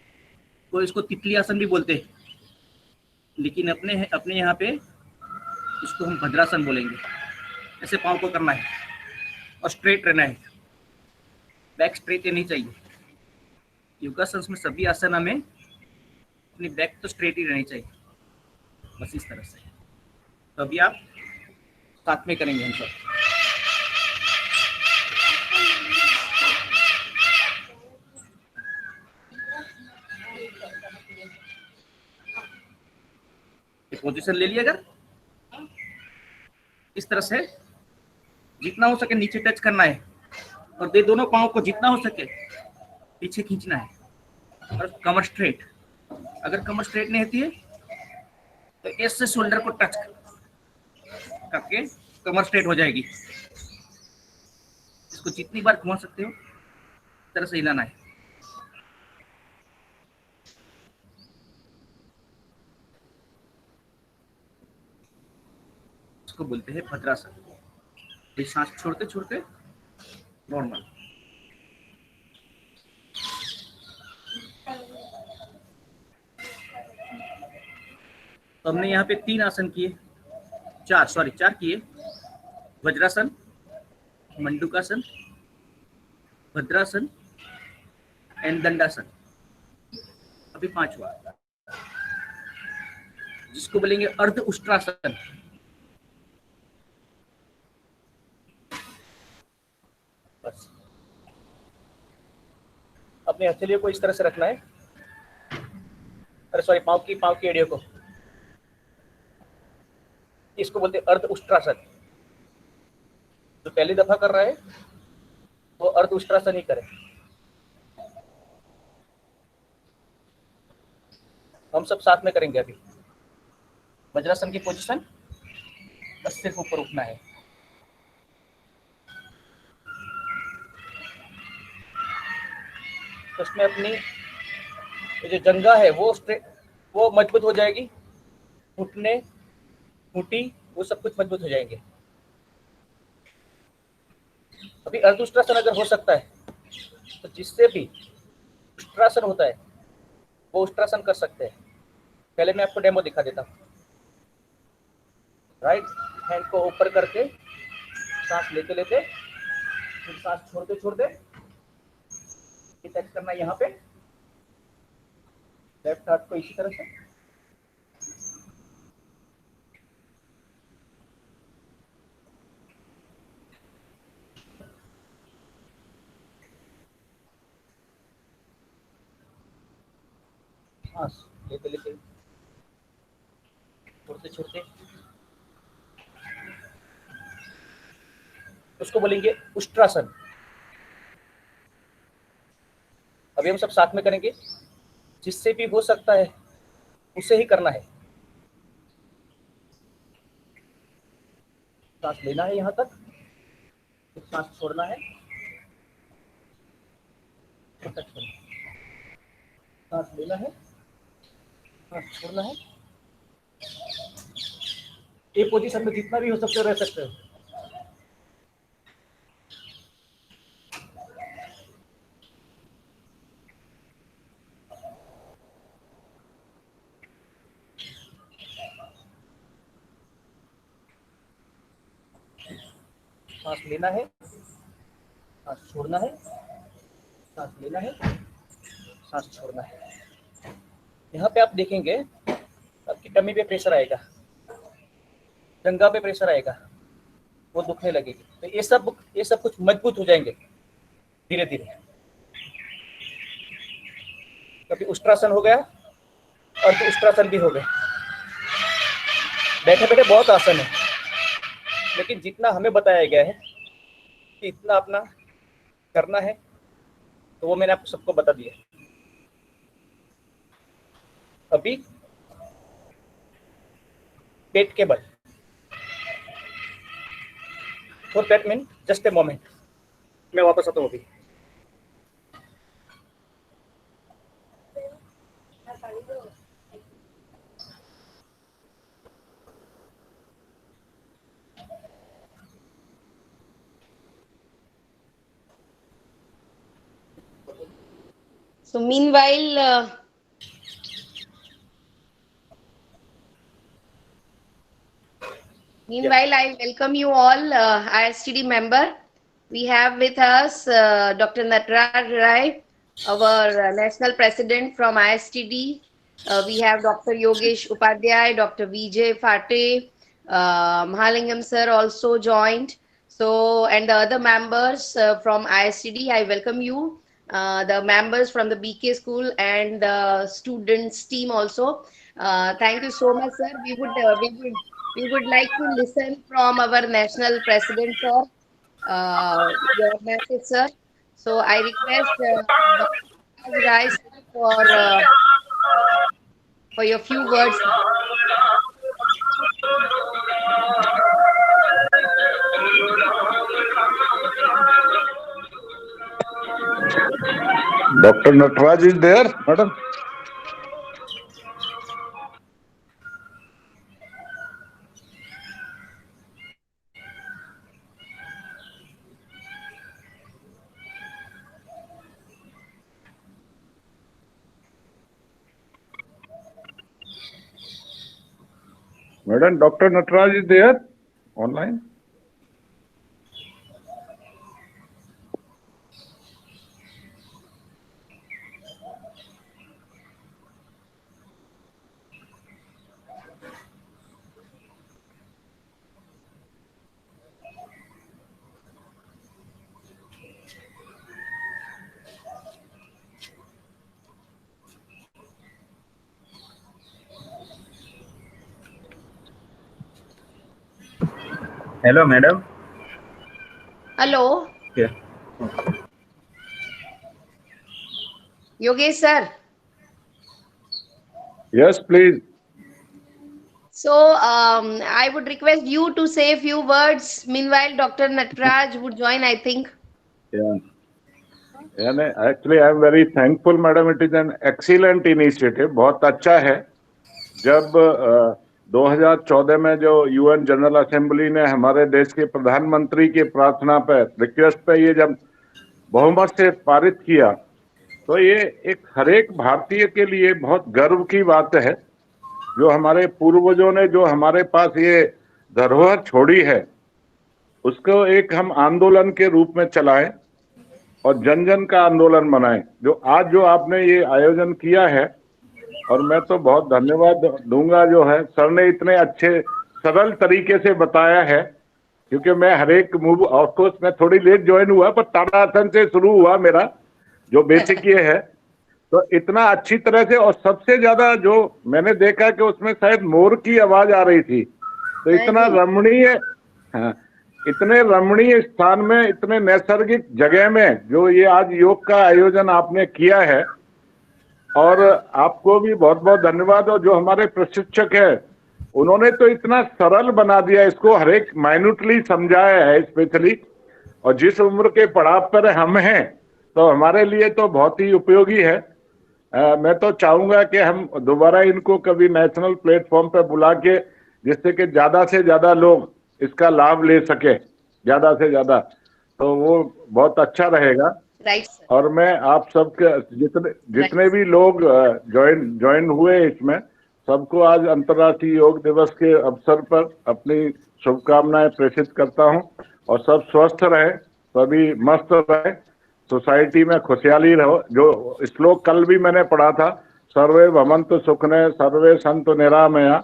Speaker 2: कोई इसको तितली आसन भी बोलते हैं, लेकिन अपने अपने यहाँ पे इसको हम भद्रासन बोलेंगे। ऐसे पाँव को करना है और स्ट्रेट रहना है, बैक स्ट्रेट रहनी चाहिए। योगासन में सभी आसना में अपनी बैक तो स्ट्रेट ही रहनी चाहिए, बस इस तरह से। तो अभी आप साथ में करेंगे हम सब। पोजीशन ले लिया, अगर इस तरह से जितना हो सके नीचे टच करना है और दे दोनों पाँव को जितना हो सके पीछे खींचना है और कमर स्ट्रेट। अगर कमर स्ट्रेट नहीं होती है तो ऐसे शोल्डर को टच करके कमर स्ट्रेट हो जाएगी। इसको जितनी बार घुमा सकते हो इस तरह से हिलाना है। इसको बोलते हैं भद्रासन। ये सांस छोड़ते छोड़ते नॉर्मल। तो हमने यहाँ पे 3 आसन किए, 4 किए। वज्रासन, मंडूकासन, भद्रासन एंड दंडासन। अभी 5 हुआ, जिसको बोलेंगे अर्ध उष्ट्रासन। बस अपने हथेलियों को इस तरह से रखना है, अरे सॉरी, पाँव की एड़ियों को। इसको बोलते हैं अर्ध उष्ट्रासन। जो पहली दफा कर रहा है वो अर्ध उष्ट्रासन ही करे। हम सब साथ में करेंगे अभी। वज्रासन की पोजीशन, बस सिर्फ ऊपर उठना है। तो उसमें अपनी ये जो जंघा है वो मजबूत हो जाएगी, घुटने, घुटी, वो सब कुछ मजबूत हो जाएंगे। अभी अर्धउष्ट्रासन अगर हो सकता है तो जिससे भी उष्ट्रासन होता है वो उष्ट्रासन कर सकते हैं। पहले मैं आपको डेमो दिखा देता हूँ। राइट हैंड को ऊपर करके सांस लेते लेते फिर सांस छोड़ते छोड़ते टच करना यहाँ पे, लेफ्ट हाथ को इसी तरह से। सांस लेते लेते छोड़ते छोड़ते, उसको बोलेंगे उष्ट्रासन। अभी हम सब साथ में करेंगे, जिससे भी हो सकता है उसे ही करना है। सांस लेना है यहाँ तक, फिर सांस छोड़ना है, सांस लेना है, सांस छोड़ना है। एक पोजीशन में जितना भी हो सकते हो रह सकते हो। सांस लेना है, सांस छोड़ना है, सांस लेना है, सांस छोड़ना है। यहाँ पे आप देखेंगे आपकी टमी पे प्रेशर आएगा, जंघा पे प्रेशर आएगा, वो दुखने लगेगी। तो ये सब कुछ मजबूत हो जाएंगे धीरे धीरे। कभी उष्ट्रासन हो गया और तो उष्ट्रासन भी हो गया। बैठे बैठे बहुत आसन है, लेकिन जितना हमें बताया गया है कि इतना अपना करना है, तो वो मैंने आपको सबको बता दिया। अभी पेट के बल, for that mean just a moment, मैं वापस आता हूँ अभी।
Speaker 1: So meanwhile, I welcome you all, ISTD member. We have with us Dr. Nataraj Rai, our national president from ISTD. We have Dr. Yogesh Upadhyay, Dr. Vijay Phate, Mahalingam sir also joined. So, and the other members from ISTD, I welcome you. The members from the BK school and the students team also. Thank you so much, sir. We would like to listen from our national president, sir. Your message, sir. So I request Dr. Rai sir, for your few words.
Speaker 5: Dr. Nataraj is there, madam? Madam, Dr. Nataraj is there online?
Speaker 6: Hello, madam.
Speaker 1: Hello,
Speaker 6: Yeah.
Speaker 1: Yogesh sir.
Speaker 5: Yes, please.
Speaker 1: So I would request you to say a few words. Meanwhile, Dr. Nataraj would join, I think.
Speaker 5: Yeah. And actually, I am very thankful, madam. It is an excellent initiative. बहुत अच्छा है. जब 2014 में जो UN general assembly ने हमारे देश के प्रधानमंत्री की प्रार्थना पर, रिक्वेस्ट पे ये जब बहुमत से पारित किया, तो ये एक हरेक भारतीय के लिए बहुत गर्व की बात है. जो हमारे पूर्वजों ने जो हमारे पास ये धरोहर छोड़ी है, उसको एक हम आंदोलन के रूप में चलाएं और जन जन का आंदोलन बनाएं. जो आज जो आपने ये आयोजन किया है, और मैं तो बहुत धन्यवाद दूंगा जो है सर ने इतने अच्छे सरल तरीके से बताया है, क्योंकि मैं हर एक मूव, ऑफकोर्स मैं थोड़ी लेट ज्वाइन हुआ, पर ताड़ासन से शुरू हुआ मेरा जो बेसिक ये है. तो इतना अच्छी तरह से, और सबसे ज्यादा जो मैंने देखा कि उसमें शायद मोर की आवाज आ रही थी. तो इतना रमणीय, हाँ, इतने रमणीय स्थान में, इतने नैसर्गिक जगह में जो ये आज योग का आयोजन आपने किया है, और आपको भी बहुत बहुत धन्यवाद. और जो हमारे प्रशिक्षक है, उन्होंने तो इतना सरल बना दिया इसको, हर एक माइन्यूटली समझाया है स्पेशली. और जिस उम्र के पड़ाव पर हम हैं, तो हमारे लिए तो बहुत ही उपयोगी है. मैं तो चाहूंगा कि हम दोबारा इनको कभी नेशनल प्लेटफॉर्म पर बुला के, जिससे कि ज्यादा से ज्यादा लोग इसका लाभ ले सके, ज्यादा से ज्यादा, तो वो बहुत अच्छा रहेगा.
Speaker 1: राइट.
Speaker 5: और मैं आप सबके जितने भी लोग ज्वाइन हुए इसमें, सबको आज अंतर्राष्ट्रीय योग दिवस के अवसर पर अपनी शुभकामनाएं प्रेषित करता हूं. और सब स्वस्थ रहे, सभी मस्त रहे, सोसाइटी में खुशहाली रहो. जो श्लोक कल भी मैंने पढ़ा था, सर्वे भवन्तु सुखिनः सर्वे सन्तु निरामया,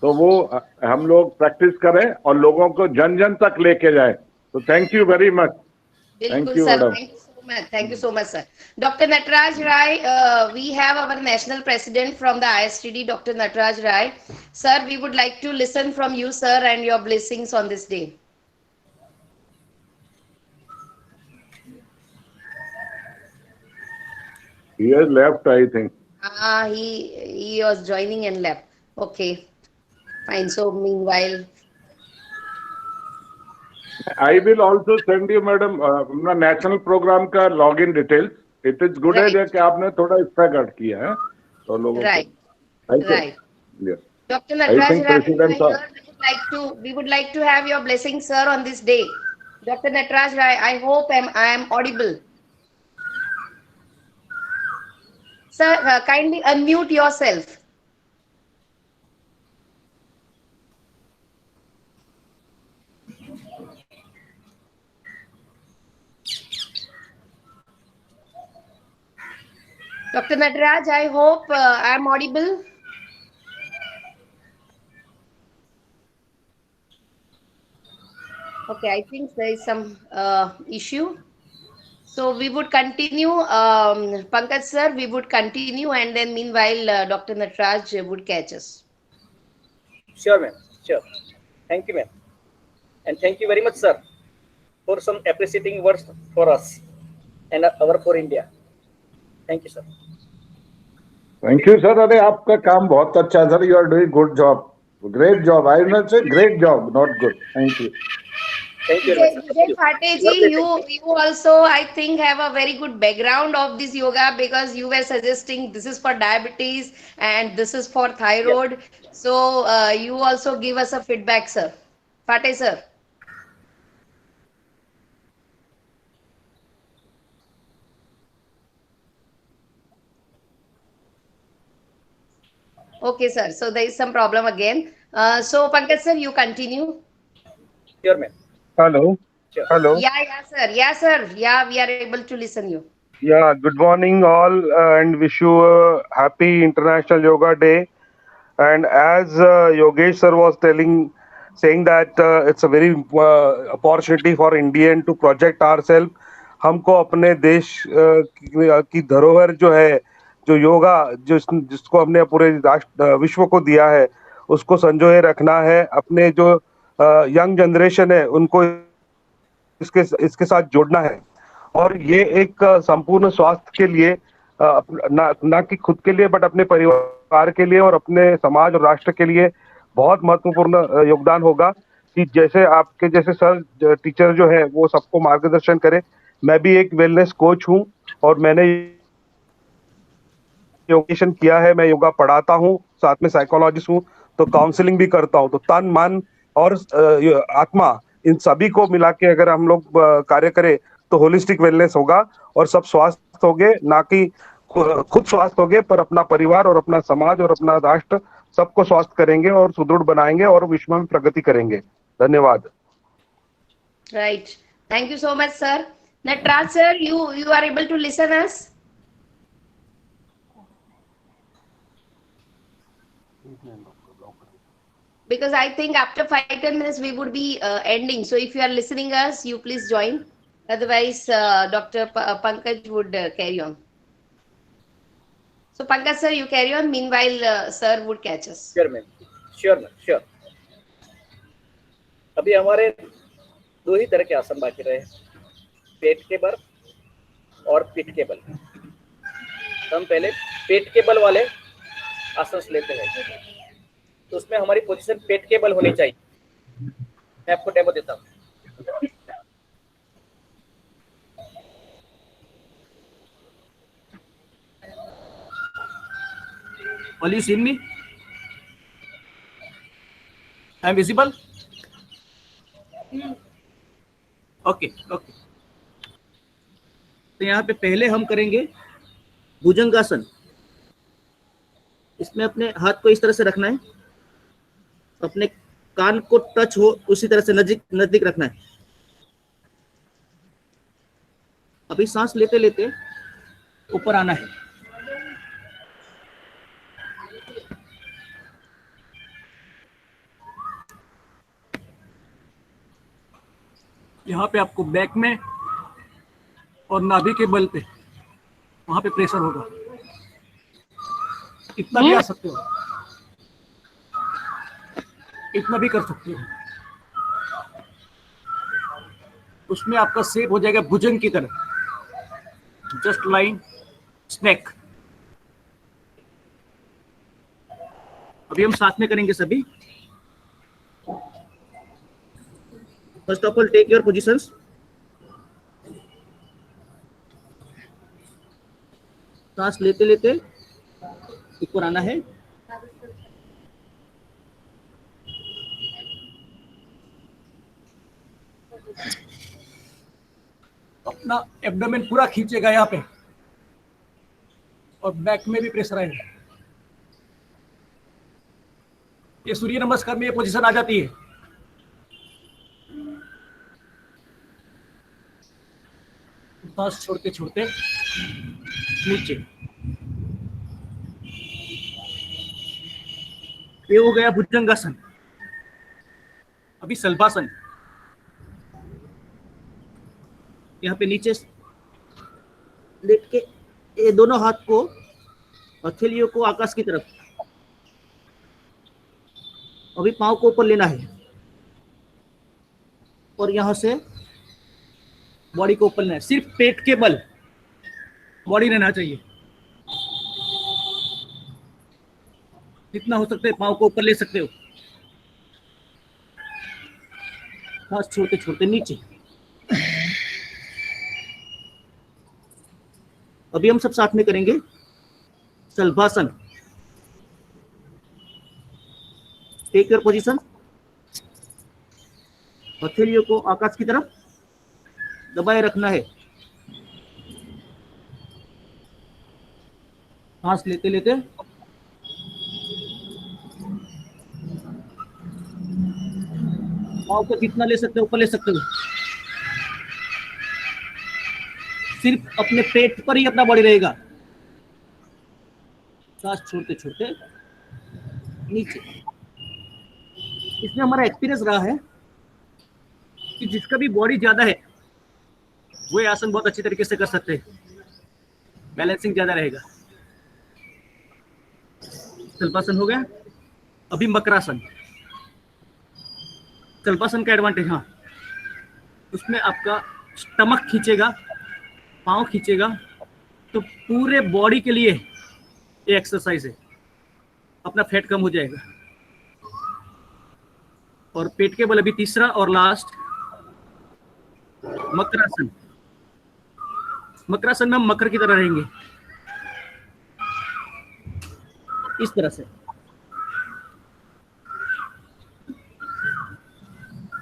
Speaker 5: तो वो हम लोग प्रैक्टिस करें और लोगों को जन जन तक लेके जाए. तो thank you very much. Thank you, madam.
Speaker 1: Thank you so much, sir. Dr. Nataraj Rai, we have our national president from the ISTD, Dr. Nataraj Rai. Sir, we would like to listen from you, sir, and your blessings on this day.
Speaker 5: He has left, I think.
Speaker 1: He was joining and left. Okay, fine. So meanwhile,
Speaker 5: I will also send you, madam, अपना national programme का login details. It is good है कि आपने थोड़ा इसका cut किया है, तो लोगों को
Speaker 1: right. Dr. Nataraj Rai, we would like to have your blessing, sir, on this day. Dr. Nataraj Rai, I hope I am audible. Sir, kindly unmute yourself. Dr. Nataraj, I hope I am audible. Okay, I think there is some issue. So we would continue, Pankaj sir, we would continue, and then meanwhile, Dr. Nataraj would catch us.
Speaker 4: Sure, ma'am. Sure. Thank you, ma'am. And thank you very much, sir, for some appreciating words for us and our for India. Thank you, sir.
Speaker 5: Thank you sir. अरे आपका काम बहुत अच्छा है सर. You are doing good job. Great job. I not say great job, not good. Thank you.
Speaker 4: Thank you very much, sir.
Speaker 1: Vijay Phate ji,
Speaker 4: You are
Speaker 1: you also, I think, have a very good background of this yoga, because you were suggesting this is for diabetes and this is for thyroid. So you also give us a feedback, sir. Phate sir. Okay, sir. So there is some problem again. So Pankaj sir, you continue.
Speaker 4: Sure, ma'am.
Speaker 3: Hello.
Speaker 4: Sure.
Speaker 3: Hello.
Speaker 1: Yeah, sir. Yeah, sir. Yeah, we are able to listen you.
Speaker 3: Yeah. Good morning, all, and wish you a happy International Yoga Day. And as Yogesh sir was saying that it's a very opportunity for Indian to project ourselves. हमको अपने देश की धरोहर जो है, जो योगा जिसको हमने पूरे राष्ट्र विश्व को दिया है, उसको संजोए रखना है. अपने जो यंग जनरेशन है उनको इसके साथ जोड़ना है. और ये एक संपूर्ण स्वास्थ्य के लिए ना कि खुद के लिए बट अपने परिवार के लिए और अपने समाज और राष्ट्र के लिए बहुत महत्वपूर्ण योगदान होगा. कि जैसे आपके जैसे सर टीचर जो है वो सबको मार्गदर्शन करे. मैं भी एक वेलनेस कोच हूँ और मैंने योगेशन किया है. मैं योगा पढ़ाता हूँ, साथ में साइकोलॉजिस्ट हूँ, तो काउंसलिंग भी करता हूँ. तो तन मन और आत्मा इन सभी को मिला के अगर हम लोग कार्य करें तो होलिस्टिक वेलनेस होगा और सब स्वस्थ होंगे. ना कि खुद स्वस्थ होंगे पर अपना परिवार और अपना समाज और अपना राष्ट्र सबको स्वस्थ करेंगे और सुदृढ़ बनाएंगे और विश्व में प्रगति करेंगे. धन्यवाद.
Speaker 1: Right. Thank you so much, sir. Nataraj sir, you are able to listen us? Because I think after 5-10 minutes we would be ending. So if you are listening us, you please join. Otherwise, Dr. Pankaj would carry on. So Pankaj sir, you carry on. Meanwhile, sir would catch us.
Speaker 4: Sure, ma'am. Sure, ma'am. Sure. अभी हमारे दो ही तरह के आसन बाकी रहे, पेट के बल और पीठ के बल. हम पहले पेट के बल वाले आसन लेते हैं. तो उसमें हमारी पोजीशन पेट के बल होनी चाहिए. मैं आपको डेमो देता हूँ.
Speaker 2: Will you see me? I am visible? Okay. तो यहाँ पे पहले हम करेंगे भुजंगासन. इसमें अपने हाथ को इस तरह से रखना है, अपने कान को टच हो उसी तरह से नजदीक रखना है. अभी सांस लेते लेते ऊपर आना है. यहाँ पे आपको बैक में और नाभि के बल पे वहां पे प्रेशर होगा. इतना भी आ सकते हो, इतना भी कर सकते हो. उसमें आपका शेप हो जाएगा भुजंग की तरह, जस्ट लाइन स्नैक. अभी हम साथ में करेंगे सभी. First of all take your positions. सांस लेते लेते ऊपर आना है. अपना एब्डोमेन पूरा खींचेगा यहाँ पे
Speaker 6: और बैक में भी प्रेशर आएगा। ये सूर्य नमस्कार में ये पोजीशन आ जाती है। सांस छोड़ते छोड़ते नीचे। ये हो गया भुजंगासन। अभी सल्पासन। यहाँ पे नीचे लेट के ये दोनों हाथ को, हथेलियों को आकाश की तरफ, अभी पांव को ऊपर लेना है और यहां से बॉडी को ऊपर लेना है। सिर्फ पेट के बल बॉडी रहना चाहिए। जितना हो सकता है पांव को ऊपर ले सकते हो। सांस छोड़ते छोड़ते नीचे। अभी हम सब साथ में करेंगे सल्भासन। Take your position. हथेलियों को आकाश की तरफ दबाए रखना है। सांस लेते लेते पाँव को जितना ले सकते हो ऊपर ले सकते हो। सिर्फ अपने पेट पर ही अपना बॉडी रहेगा। सांस छोड़ते छोड़ते नीचे। इसमें हमारा एक्सपीरियंस रहा है कि जिसका भी बॉडी ज्यादा है वो ये आसन बहुत अच्छी तरीके से कर सकते हैं। बैलेंसिंग ज्यादा रहेगा। कल्पासन हो गया। अभी मकरासन। कल्पासन का एडवांटेज, हाँ, उसमें आपका स्टमक खींचेगा, पाँव खींचेगा, तो पूरे बॉडी के लिए ये एक्सरसाइज है। अपना फैट कम हो जाएगा। और पेट के बल अभी तीसरा और लास्ट मकरासन। मकरासन में हम मकर की तरह रहेंगे, इस तरह से।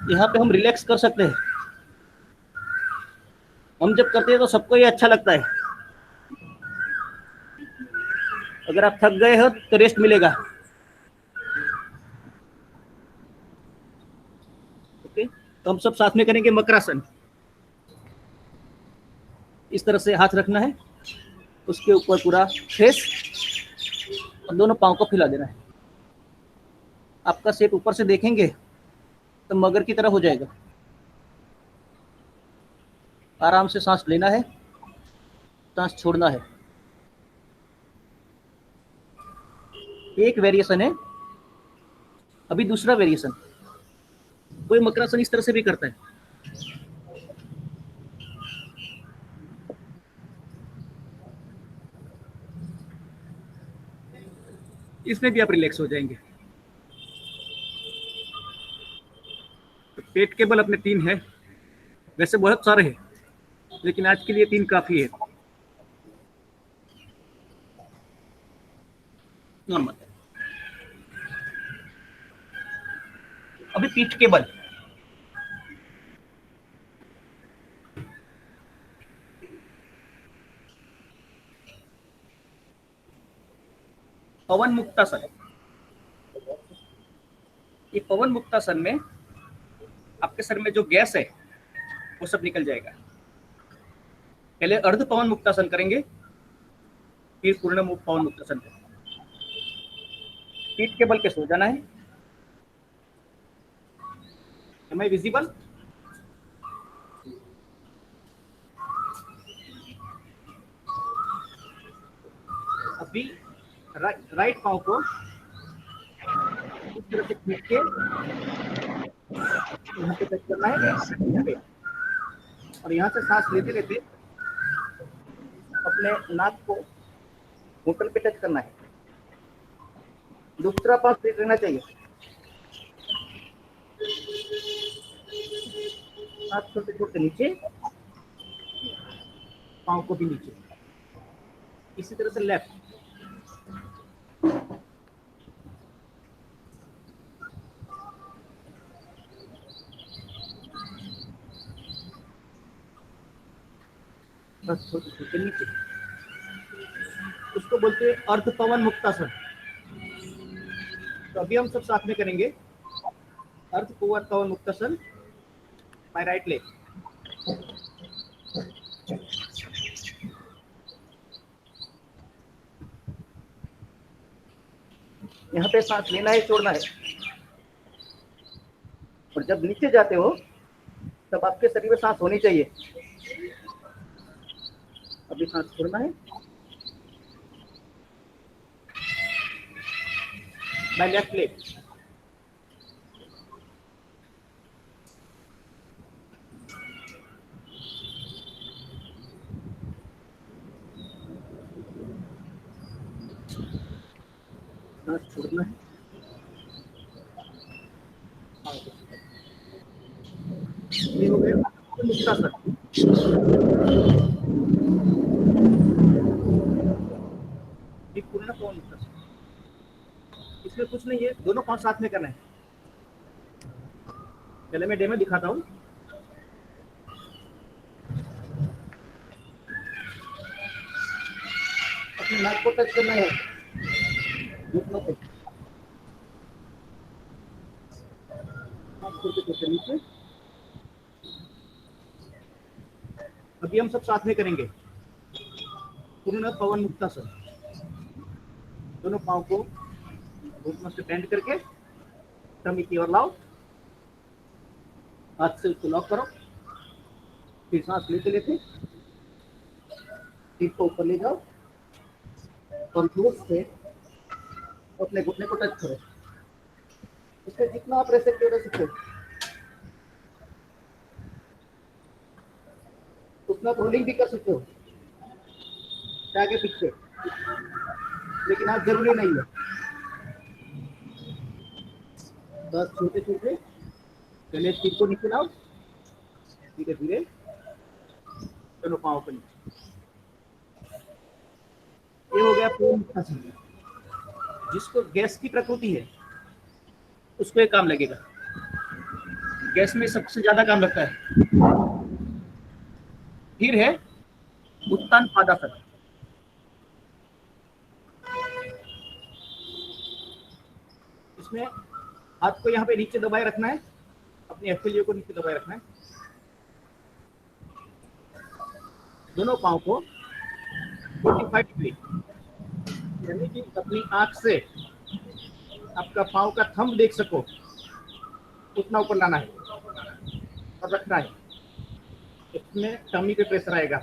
Speaker 6: यहाँ पे हम रिलैक्स कर सकते हैं। हम जब करते हैं तो सबको ये अच्छा लगता है। अगर आप थक गए हो तो रेस्ट मिलेगा। ओके, तो हम सब साथ में करेंगे मकरासन। इस तरह से हाथ रखना है, उसके ऊपर पूरा फेस और दोनों पांव को फैला देना है। आपका सेट ऊपर से देखेंगे तो मगर की तरह हो जाएगा। आराम से सांस लेना है, सांस छोड़ना है। एक वेरिएशन है। अभी दूसरा वेरिएशन। कोई मकरासन इस तरह से भी करता है। इसमें भी आप रिलैक्स हो जाएंगे। तो पेट के बल अपने 3 है। वैसे बहुत सारे हैं, लेकिन आज के लिए 3 काफी है। नॉर्मल। अभी पीठ के बल। पवन मुक्तासन। ये पवन मुक्तासन में आपके सर में जो गैस है वो सब निकल जाएगा। पहले अर्ध पवन मुक्तासन करेंगे, फिर पूर्ण पवन मुक्तासन करेंगे। पीठ के बल पे सो जाना है। Am I visible? अभी राइट पांव को इस तरह से खींच के यहाँ पे टच करना है, यहाँ पे। और यहाँ से सांस लेते लेते अपने नाक को घुटन पे टच करना है। दूसरा पांव स्ट्रेट रहना चाहिए। हाथ छोटे छोटे नीचे, पांव को भी नीचे। इसी तरह से लेफ्ट। बस छोटे छोटे नीचे। उसको इसको बोलते हैं अर्ध पवन मुक्तासन। तो अभी हम सब साथ में करेंगे अर्ध पवन मुक्तासन बाय राइट लेग। यहाँ पे सांस लेना है, छोड़ना है, और जब नीचे जाते हो तब आपके शरीर में सांस होनी चाहिए। अभी सांस छोड़ना है बाय लेफ्ट लेग। सांस छोड़ना है। ये हो गया मुक्तासन। ये पूर्ण पवन मुक्तासन। इसमें कुछ नहीं है, दोनों पांव साथ में करना है। पहले मैं डेमो दिखाता हूँ। अपने नाक को टच करना है, घुटनों पे। नीचे। अभी हम सब साथ में करेंगे पूर्ण पवन मुक्तासन। दोनों पाँव को घुटनों से बेंड करके टमी की ओर लाओ, हाथ से उसको लॉक करो, फिर सांस लेते लेते पीठ को ऊपर ले जाओ और जोर से अपने घुटने को टच करो। इससे जितना आप रह सकते हो रह सकते हो, उतना रोलिंग भी कर सकते हो आगे पीछे, लेकिन आप जरूरी नहीं है। बस छोटे छोटे पहले पीठ को नीचे लाओ, धीरे धीरे दोनों पाँव को नीचे। ये हो गया पूर्ण मुक्तासन। जिसको गैस की प्रकृति है उसको ये काम लगेगा, गैस में सबसे ज्यादा काम लगता है। फिर है उत्तान पादासन। इसमें हाथ को यहाँ पे नीचे दबाए रखना है, अपनी एफएलयू को नीचे दबाए रखना है। दोनों पाँव को 45 डिग्री, यानी कि अपनी आंख से आपका पाँव का थंब देख सको उतना ऊपर लाना है और रखना है। इसमें टमी पे प्रेशर आएगा।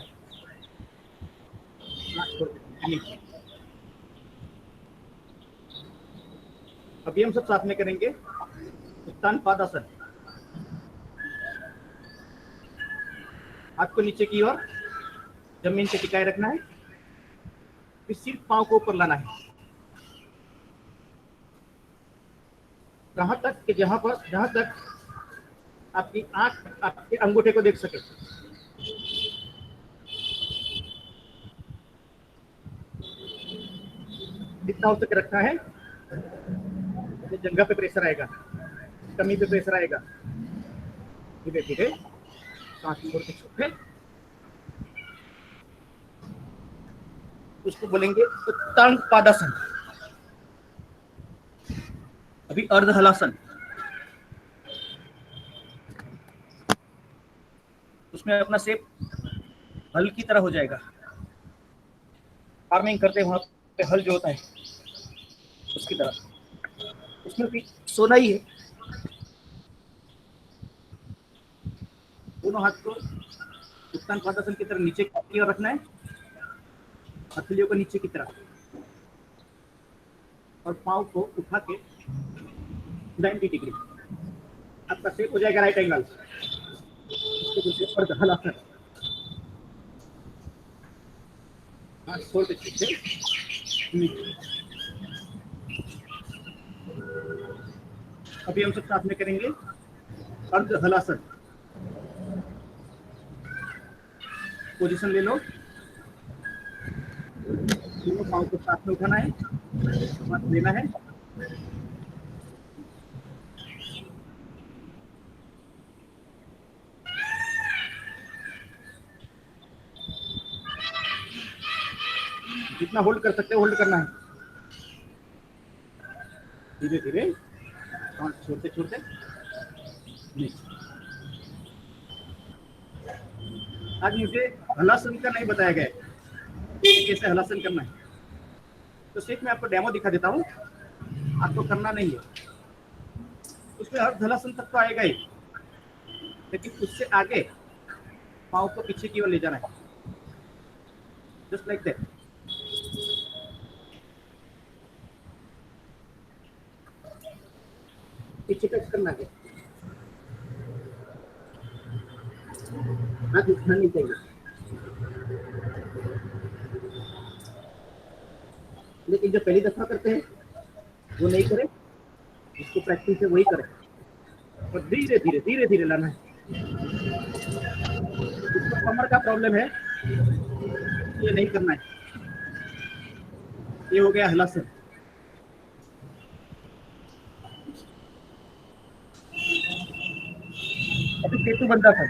Speaker 6: अभी हम सब साथ में करेंगे उत्तान पादासन। हाथ को नीचे की ओर जमीन पे टिकाए रखना है, फिर सिर्फ पाँव को ऊपर लाना है। कहां तक कि जहां तक आपकी आंख आपके अंगूठे को देख सके। जितना हो सके रखना है। जंघा पे प्रेशर आएगा, कमी पे प्रेशर आएगा। धीरे धीरे सांस छोड़ के छोड़, उसको बोलेंगे उत्तान पादासन। अभी अर्ध हलासन। उसमें अपना शेप हल की तरह हो जाएगा। फार्मिंग करते वहां पे हल जो होता है उसकी तरह। उसमें भी सोना ही है। दोनों हाथ को उत्तान पादासन की तरह नीचे की ओर रखना है, हथेलियों को नीचे की तरफ, और पाँव को उठा के 90 डिग्री आपका शेप हो जाएगा राइट एंगल। अर्ध हलासन। छोड़ के नीचे। अभी हम सब साथ में करेंगे अर्ध हलासन। पोजीशन ले लो, दोनों पाँव को साथ में उठाना है, सांस लेना है। जितना होल्ड कर सकते हो होल्ड करना है, धीरे धीरे सांस छोड़ते छोड़ते नीचे। आज मुझे हलासन का नहीं बताया गया है कि कैसे हलासन करना है, तो सिर्फ मैं आपको डेमो दिखा देता हूँ, आपको करना नहीं है। उसमें अर्ध हलासन तक तो आएगा ही, लेकिन उससे आगे पाँव को पीछे की ओर ले जाना है, जस्ट लाइक दैट। पीछे टच करना है, हाथ उठना नहीं चाहिए। लेकिन जो पहली दफा करते हैं वो नहीं करें, इसको प्रैक्टिस है वही करें, और धीरे धीरे धीरे धीरे लाना है। जिसको कमर का प्रॉब्लम है ये नहीं करना है। ये हो गया हलासन। अभी सेतु बनता था,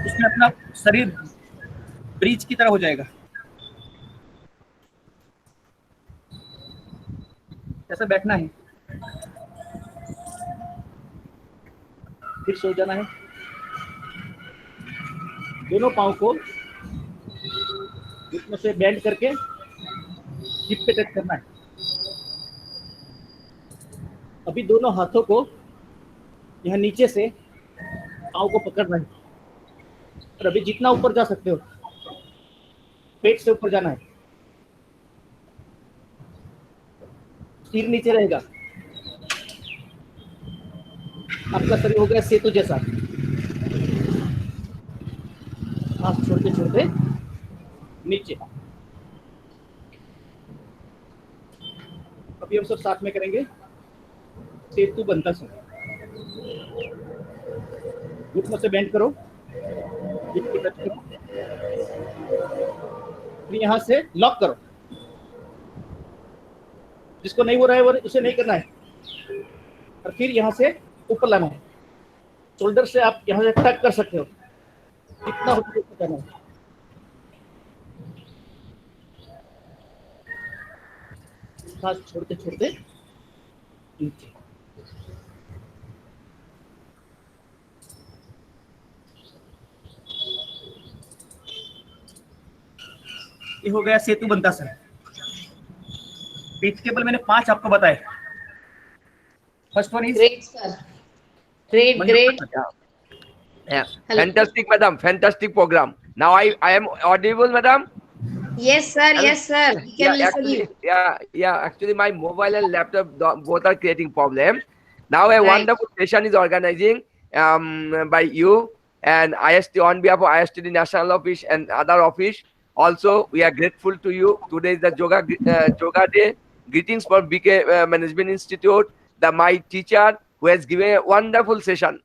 Speaker 6: इसमें अपना शरीर ब्रिज की तरह हो जाएगा। ऐसा बैठना है, फिर सो जाना है। दोनों पाँव को घुटनों से बेंड करके हिप पे टच करना है। अभी दोनों हाथों को यहाँ नीचे से पाँव को पकड़ना है, और अभी जितना ऊपर जा सकते हो पेट से ऊपर जाना है। सिर नीचे रहेगा, आपका शरीर हो गया सेतु जैसा। हाथ छोड़ते छोड़ते नीचे। अभी हम सब साथ में करेंगे सेतु बनता समय। घुटनों से बेंड करो, हिप को टच करो, फिर यहाँ से लॉक करो। जिसको नहीं हो रहा है वो उसे नहीं करना है, और फिर यहाँ से ऊपर लाना है। शोल्डर से आप यहाँ से टक कर सकते हो, कितना हो सके करना है। सांस छोड़ते छोड़ते नीचे। ये हो गया सेतु बनता सर। पीठ केबल मैंने 5 आपको बताए। First one is
Speaker 1: Great, sir. Great, great.
Speaker 7: Yeah.
Speaker 1: Hello.
Speaker 7: Fantastic, madam. Fantastic program. Now I am audible, madam.
Speaker 1: Yes, sir. Yes, sir. We can listen
Speaker 7: actually,
Speaker 1: you.
Speaker 7: Actually, my mobile and laptop both are creating problem. Now a
Speaker 1: Right.
Speaker 7: wonderful session is organizing by you and IST on behalf of ISTD National Office and other office. Also, we are grateful to you. Today is the Yoga Day. Greetings from BK Management Institute. My teacher who has given a wonderful session.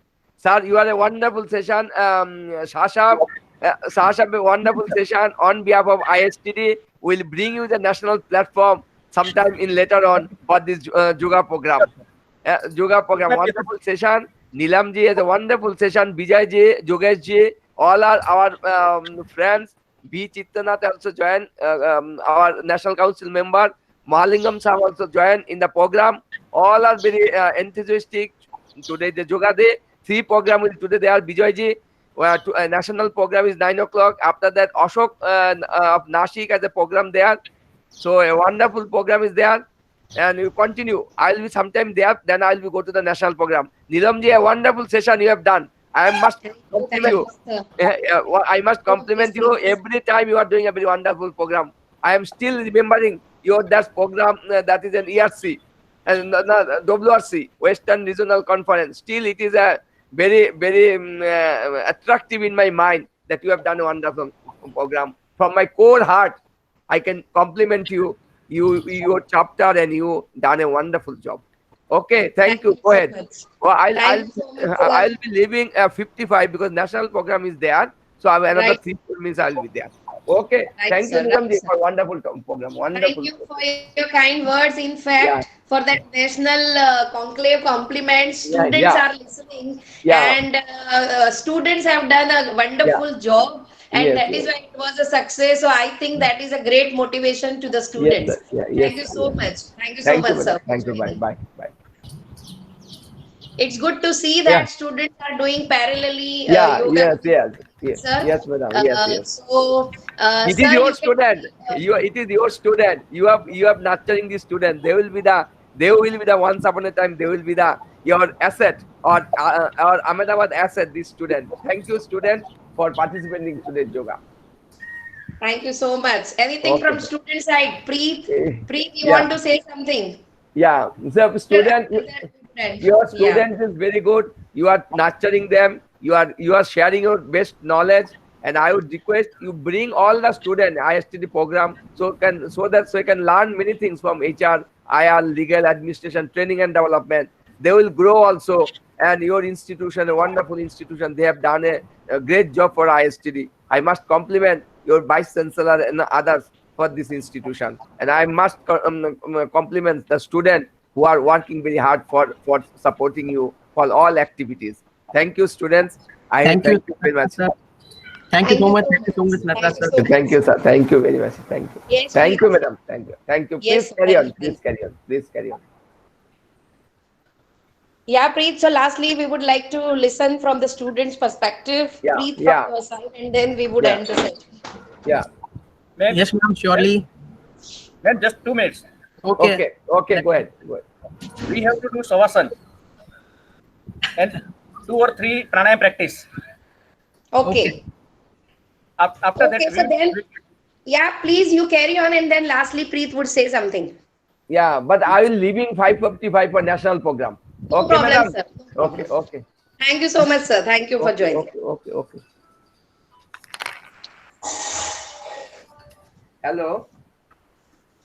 Speaker 7: Sir, you are a wonderful session. Sasha, a wonderful session on behalf of ISTD. Will bring you the national platform sometime in later on for this yoga program. Wonderful session. Nilam ji has a wonderful session. Vijay ji, Yogesh ji, all are our friends. B. Chittanath also joined, our National Council member. Mahalingam Sahab also joined in the program. All are very enthusiastic. Today the Yoga Day. 3 program is today. They are Vijay ji. National program is 9 o'clock. After that, Ashok of Nashik has a program there. So a wonderful program is there. And you continue. I will be sometime there. Then I will go to the national program. Nilam ji, a wonderful session you have done. I must compliment you. I must compliment you. Every time you are doing a very wonderful program. I am still remembering that program that is an ERC and WRC, Western Regional Conference. Still, it is a very, very attractive in my mind that you have done a wonderful program. From my core heart, I can compliment you. Your chapter and you done a wonderful job. Okay, thank you. Go ahead. Well, I'll be leaving 55 because national program is there. So I have another 3 means I'll be there. Okay.
Speaker 1: Right,
Speaker 7: Thank
Speaker 1: sir.
Speaker 7: you, Nilam ji,
Speaker 1: Right,
Speaker 7: for wonderful program. Wonderful.
Speaker 1: Thank you for your kind words. In fact, for that national conclave compliments, students are listening, and students have done a wonderful job. and
Speaker 7: Yes,
Speaker 1: that is why it was a success. So I think that is a great motivation to the
Speaker 7: Yes,
Speaker 1: students.
Speaker 7: sir. Yeah,
Speaker 1: Thank
Speaker 7: yes,
Speaker 1: you
Speaker 7: sir.
Speaker 1: so
Speaker 7: Yes.
Speaker 1: much. Thank you so
Speaker 7: Thank you,
Speaker 1: much,
Speaker 7: madam.
Speaker 1: sir, for
Speaker 7: Thank you. Bye.
Speaker 1: joining.
Speaker 7: Bye. Bye.
Speaker 1: It's good to see
Speaker 7: Yeah.
Speaker 1: that students are doing parallelly
Speaker 7: Yeah.
Speaker 1: yoga,
Speaker 7: Yes. Yes. Yes.
Speaker 1: sir.
Speaker 7: Yes, madam. Yes. Yes. It is
Speaker 1: Sir,
Speaker 7: your
Speaker 1: you can.
Speaker 7: student. It is your student. You have nurturing the student. They will be the once upon a time. They will be the your asset or Ahmedabad asset. This student. Thank you, student, for participating in today's yoga.
Speaker 1: Thank you so much. Anything
Speaker 7: Okay.
Speaker 1: from student side? Preet, you
Speaker 7: Yeah.
Speaker 1: want to say something?
Speaker 7: Yeah. So, student, your
Speaker 1: Yeah.
Speaker 7: students is very good. You are nurturing them. You are sharing your best knowledge. And I would request you bring all the student ISTD program so you can learn many things from HR, IR, legal, administration, training and development. They will grow also. And your institution, a wonderful institution, they have done a great job for ISTD. I must compliment your vice chancellor and others for this institution. And I must compliment the student who are working very hard for supporting you for all activities. Thank you, students. I
Speaker 2: Thank you,
Speaker 7: thank you very much.
Speaker 2: sir. Thank you so much. Thank you so much, Nataraj sir.
Speaker 7: Thank you, sir. Thank you very much. Thank you.
Speaker 1: Yes,
Speaker 7: Thank you,
Speaker 1: please.
Speaker 7: madam. Thank you. Thank you.
Speaker 1: Yes,
Speaker 7: Please carry on.
Speaker 1: welcome.
Speaker 7: Please carry on. Please carry on.
Speaker 1: Yeah, Preet. So lastly, we would like to listen from the students' perspective.
Speaker 7: Yeah,
Speaker 1: Preet, from
Speaker 7: yeah.
Speaker 1: your side, and then we would
Speaker 7: Yeah.
Speaker 1: end the session.
Speaker 7: Yeah.
Speaker 6: Ma'am,
Speaker 2: Yes, ma'am, surely.
Speaker 6: ma'am, just 2 minutes.
Speaker 2: Okay.
Speaker 7: Okay. Okay. Go ahead. Go ahead.
Speaker 6: We have to do Savasana and 2 or 3 pranayam practice.
Speaker 1: Okay.
Speaker 6: After
Speaker 1: Okay. So
Speaker 6: that,
Speaker 1: then, yeah, please you carry on, and then lastly, Preet would say something.
Speaker 7: Yeah, but I will leaving 5:55 for national program.
Speaker 1: No
Speaker 7: Okay,
Speaker 1: problem,
Speaker 7: madam.
Speaker 1: sir. No problem.
Speaker 7: Okay. Okay.
Speaker 1: Thank you so much, sir. Thank you for
Speaker 7: Okay.
Speaker 1: joining.
Speaker 7: Okay. Okay. Okay. Hello.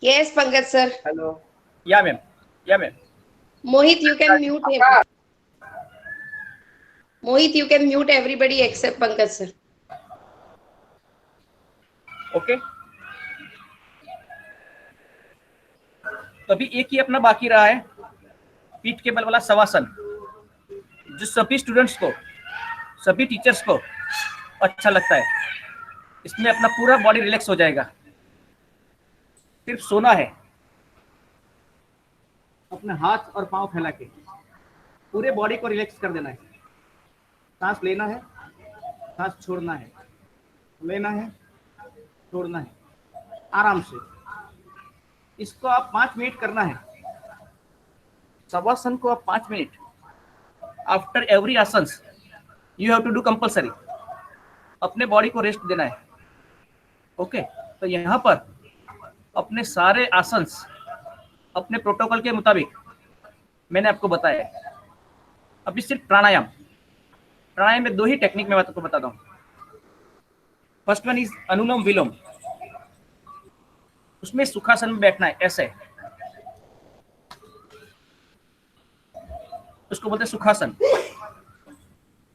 Speaker 1: Yes, Pankaj sir.
Speaker 7: Hello.
Speaker 6: yeah, ma'am. Yeah, ma'am.
Speaker 1: Mohit, you can mute him. Mohit, you can mute everybody except Pankaj sir.
Speaker 6: Okay तो अभी एक ही अपना बाकी रहा है पीठ के बल वाला शवासन, जो सभी स्टूडेंट्स को, सभी टीचर्स को अच्छा लगता है। इसमें अपना पूरा बॉडी रिलैक्स हो जाएगा। सिर्फ सोना है, अपने हाथ और पांव फैला के पूरे बॉडी को रिलैक्स कर देना है। सांस लेना है, सांस छोड़ना है, लेना है, छोड़ना है, आराम से। इसको आप 5 मिनट करना है। शवासन को आप 5 minute after every asanas you have to do compulsory. अपने बॉडी को रेस्ट देना है। ओके तो यहाँ पर अपने सारे आसन्स अपने प्रोटोकॉल के मुताबिक मैंने आपको बताया है। अभी सिर्फ प्राणायाम में 2 ही टेक्निक मैं आपको बताता हूँ। फर्स्ट वन इज अनुलोम विलोम। उसमें सुखासन में बैठना है, ऐसे उसको बोलते हैं सुखासन।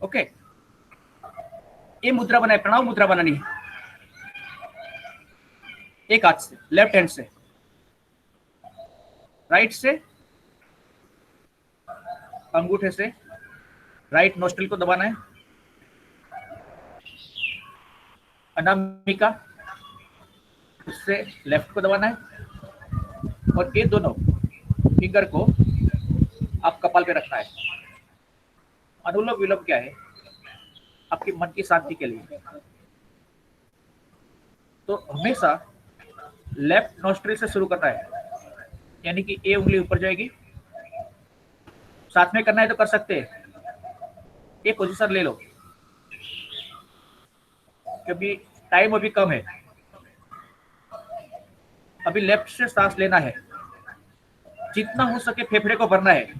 Speaker 6: ओके ये मुद्रा बनाए, प्रणव मुद्रा बनानी है। एक हाथ से, लेफ्ट हैंड से, राइट से अंगूठे से राइट नोस्ट्रिल को दबाना है, अनामिका उससे लेफ्ट को दबाना है, और ये दोनों फिंगर को आप कपाल पे रखना है। अनुलोम विलोम क्या है? आपके मन की शांति के लिए। तो हमेशा लेफ्ट नोस्ट्रिल से शुरू करना है, यानी कि ये उंगली ऊपर जाएगी। साथ में करना है तो कर सकते हैं। एक पोजीशन ले लो, क्योंकि टाइम अभी कम है। अभी लेफ्ट से सांस लेना है, जितना हो सके फेफड़े को भरना है।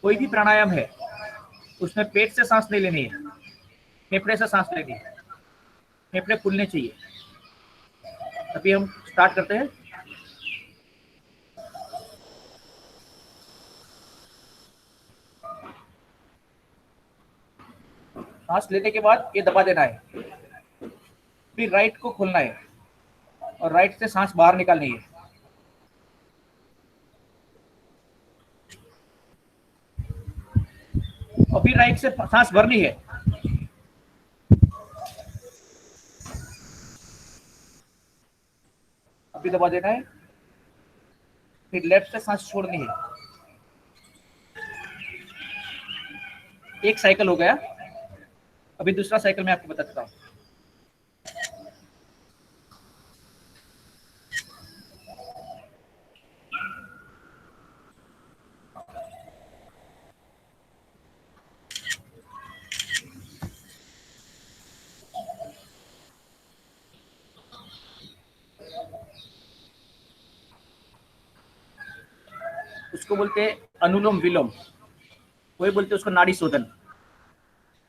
Speaker 6: कोई भी प्राणायाम है उसमें पेट से सांस नहीं लेनी है, फेफड़े से सांस लेनी है। फेफड़े फूलने चाहिए। अभी हम स्टार्ट करते हैं। सांस लेने के बाद ये दबा देना है। फिर राइट को खोलना है और राइट से सांस बाहर निकालनी है। अभी राइट से सांस भरनी है। भी दबा देना है, फिर लेफ्ट से सांस छोड़नी है। एक साइकिल हो गया, अभी दूसरा साइकिल मैं आपको बता देता हूँ। उसको बोलते हैं अनुलोम विलोम, कोई बोलते हैं उसको नाड़ी शोधन।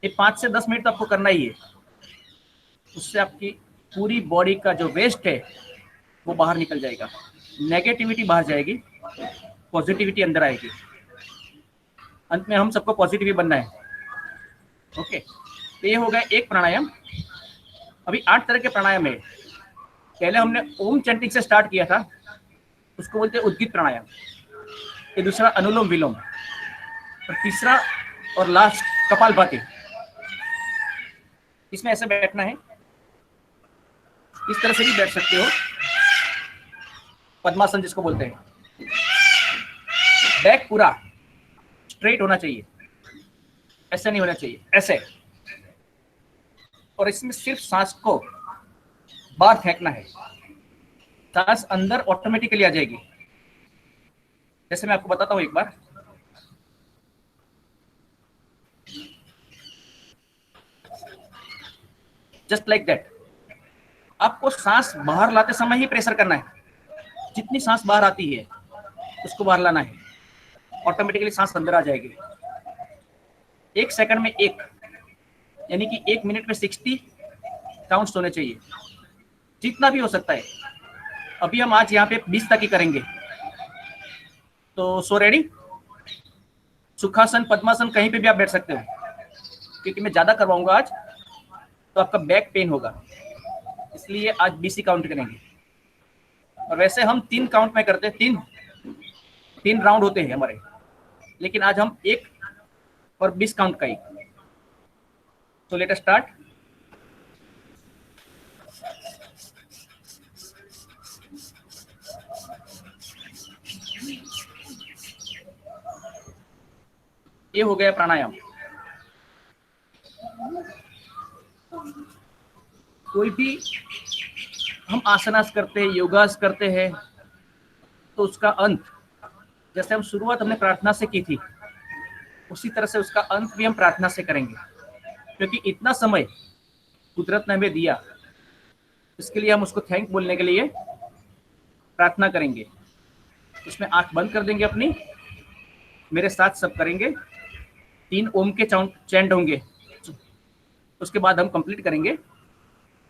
Speaker 6: ये 5 से 10 मिनट तो आपको करना ही है। उससे आपकी पूरी बॉडी का जो वेस्ट है वो बाहर निकल जाएगा, नेगेटिविटी बाहर जाएगी, पॉजिटिविटी अंदर आएगी। अंत में हम सबको पॉजिटिव ही बनना है। ओके, तो ये हो गया एक प्राणायाम। अभी 8 तरह के प्राणायाम है। पहले हमने ओम चैंटिंग से स्टार्ट किया था, उसको बोलते हैं उद्गीत प्राणायाम। ये दूसरा अनुलोम विलोम, और तीसरा और लास्ट कपालभाति। इसमें ऐसे बैठना है, इस तरह से भी बैठ सकते हो, पद्मासन जिसको बोलते हैं। बैक पूरा स्ट्रेट होना चाहिए, ऐसे नहीं होना चाहिए, ऐसे। और इसमें सिर्फ सांस को बाहर फेंकना है, सांस अंदर ऑटोमेटिकली आ जाएगी। जैसे मैं आपको बताता हूं एक बार। Just like that. आपको सांस बाहर लाते समय ही प्रेशर करना है। जितनी सांस बाहर आती है उसको बाहर लाना है, ऑटोमेटिकली सांस अंदर आ जाएगी। 1 सेकंड में 1, यानी कि 1 मिनट में 60 काउंट्स होने चाहिए, जितना भी हो सकता है। अभी हम आज यहाँ पे 20 तक ही करेंगे। तो सो रेडी। सुखासन, पद्मासन कहीं पे भी आप बैठ सकते हो, क्योंकि मैं ज्यादा करवाऊंगा आज तो आपका बैक पेन होगा, इसलिए आज 20 ही काउंट करेंगे। और वैसे हम 3 काउंट में करते हैं, 3 राउंड होते हैं हमारे, लेकिन आज हम 1 और 20 काउंट का ही। तो लेट अस स्टार्ट। ये हो गया प्राणायाम। कोई भी हम आसनास करते हैं, योगास करते हैं, तो उसका अंत, जैसे हम शुरुआत हमने प्रार्थना से की थी, उसी तरह से उसका अंत भी हम प्रार्थना से करेंगे। क्योंकि इतना समय कुदरत ने हमें दिया, इसके लिए हम उसको थैंक बोलने के लिए प्रार्थना करेंगे। उसमें आंख बंद कर देंगे अपनी, मेरे साथ सब करेंगे। 3 ओम के चैंट होंगे, उसके बाद हम कंप्लीट करेंगे।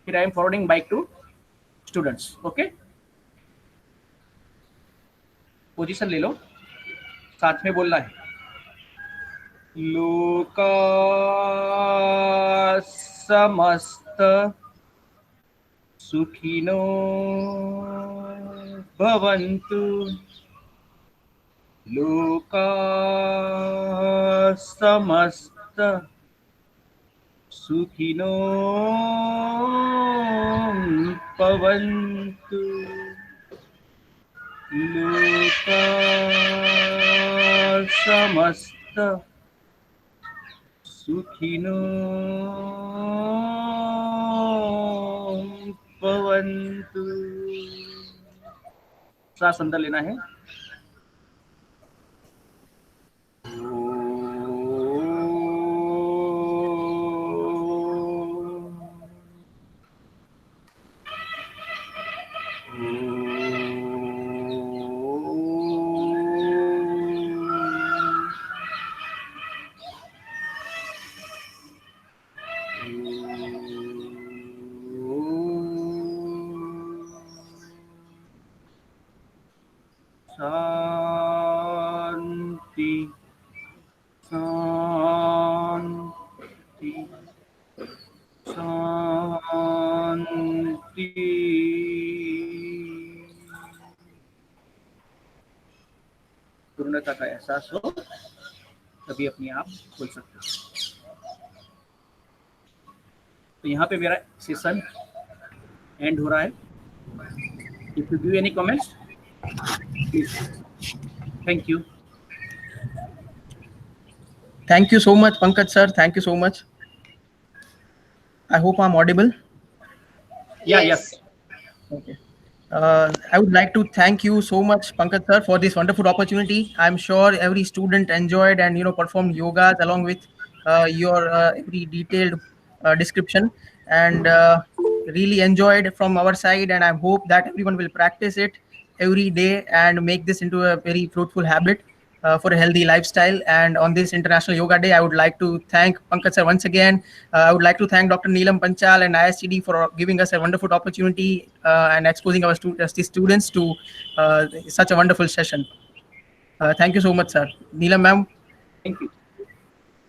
Speaker 6: फिर I am forwarding bike to students. Okay, position ले लो, साथ में बोलना है। लोका समस्त सुखिनो भवन्तु, लोका समस्त सुखिनो भवन्तु, लोका समस्त सुखिनो भवन्तु। सांस अंदर लेना है। शांति शांति शांति। पूर्णता का एहसास हो तभी अपने आप खोल सकते हो। तो यहाँ पे मेरा सेशन एंड हो रहा है। If you give any comments, please. Thank you.
Speaker 2: Thank you so much, Pankaj sir. Thank you so much. I hope I'm audible.
Speaker 6: Yeah,
Speaker 1: Yes.
Speaker 2: Okay. I would like to thank you so much, Pankaj sir, for this wonderful opportunity. I'm sure every student enjoyed and performed yogas along with your every detailed description, and really enjoyed from our side. And I hope that everyone will practice it every day and make this into a very fruitful habit for a healthy lifestyle. And on this International Yoga Day, I would like to thank Pankaj sir once again. I would like to thank Dr. Neelam Panchal and ISTD for giving us a wonderful opportunity and exposing our students to such a wonderful session. Thank you so much, sir. Neelam ma'am,
Speaker 6: Thank you.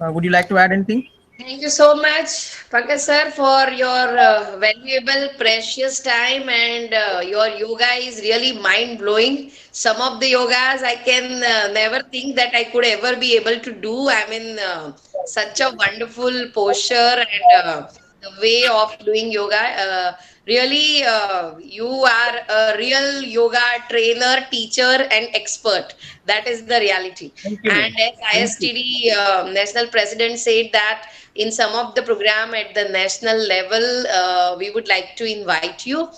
Speaker 2: would you like to add anything?
Speaker 1: Thank you so much, Pankaj sir, for your valuable, precious time, and your yoga is really mind blowing. Some of the yogas I can never think that I could ever be able to do. I mean, such a wonderful posture and the way of doing yoga. Really, you are a real yoga trainer, teacher, and expert. That is the reality.
Speaker 6: Thank you,
Speaker 1: And
Speaker 6: ma'am.
Speaker 1: as
Speaker 6: Thank you.
Speaker 1: ISTD national president said that in some of the program at the national level, we would like to invite you.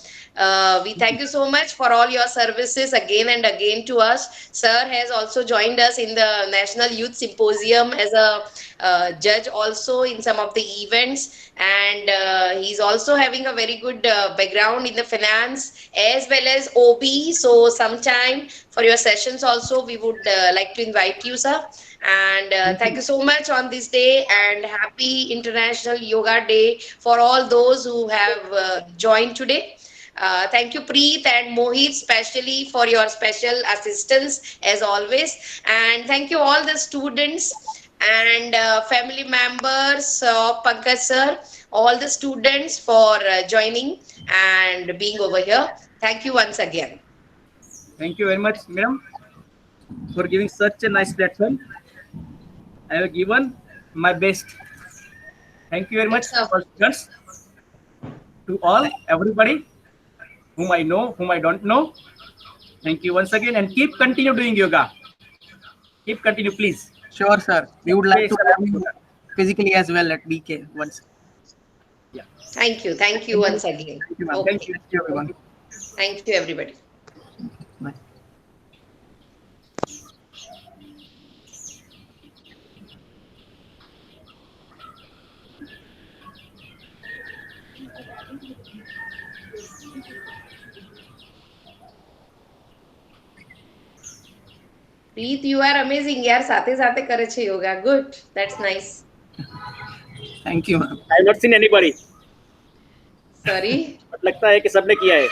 Speaker 1: We thank you so much for all your services again and again to us. Sir has also joined us in the National Youth Symposium as a judge also in some of the events, and he's also having a very good background in the finance as well as OB. So sometime for your sessions also we would like to invite you, sir. And thank you so much on this day, and happy International Yoga Day for all those who have joined today. Thank you, Preet and Mohit, especially for your special assistance as always. And thank you all the students and family members of Pankaj sir, all the students for joining and being over here. Thank you once again.
Speaker 6: Thank you very much, madam, for giving such a nice platform. I have given my best. Thank you very much,
Speaker 1: Yes, sir.
Speaker 6: all students, to all, everybody, whom I know, whom I don't know. Thank you once again, and keep continue doing yoga. Keep continue, please.
Speaker 2: Sure, sir. We would like to
Speaker 6: Yes,
Speaker 2: have you physically as well at BK once.
Speaker 1: Thank you. Thank you once again.
Speaker 2: Thank you, ma'am.
Speaker 1: Okay.
Speaker 2: Thank you, everyone.
Speaker 1: Thank you, everybody.
Speaker 2: Bye.
Speaker 1: Preet, you are amazing. यार साथे साथे करे छे yoga. Good. That's nice.
Speaker 2: Thank you, ma'am.
Speaker 6: I have not seen anybody.
Speaker 1: Sorry.
Speaker 6: लगता है कि सबने किया है.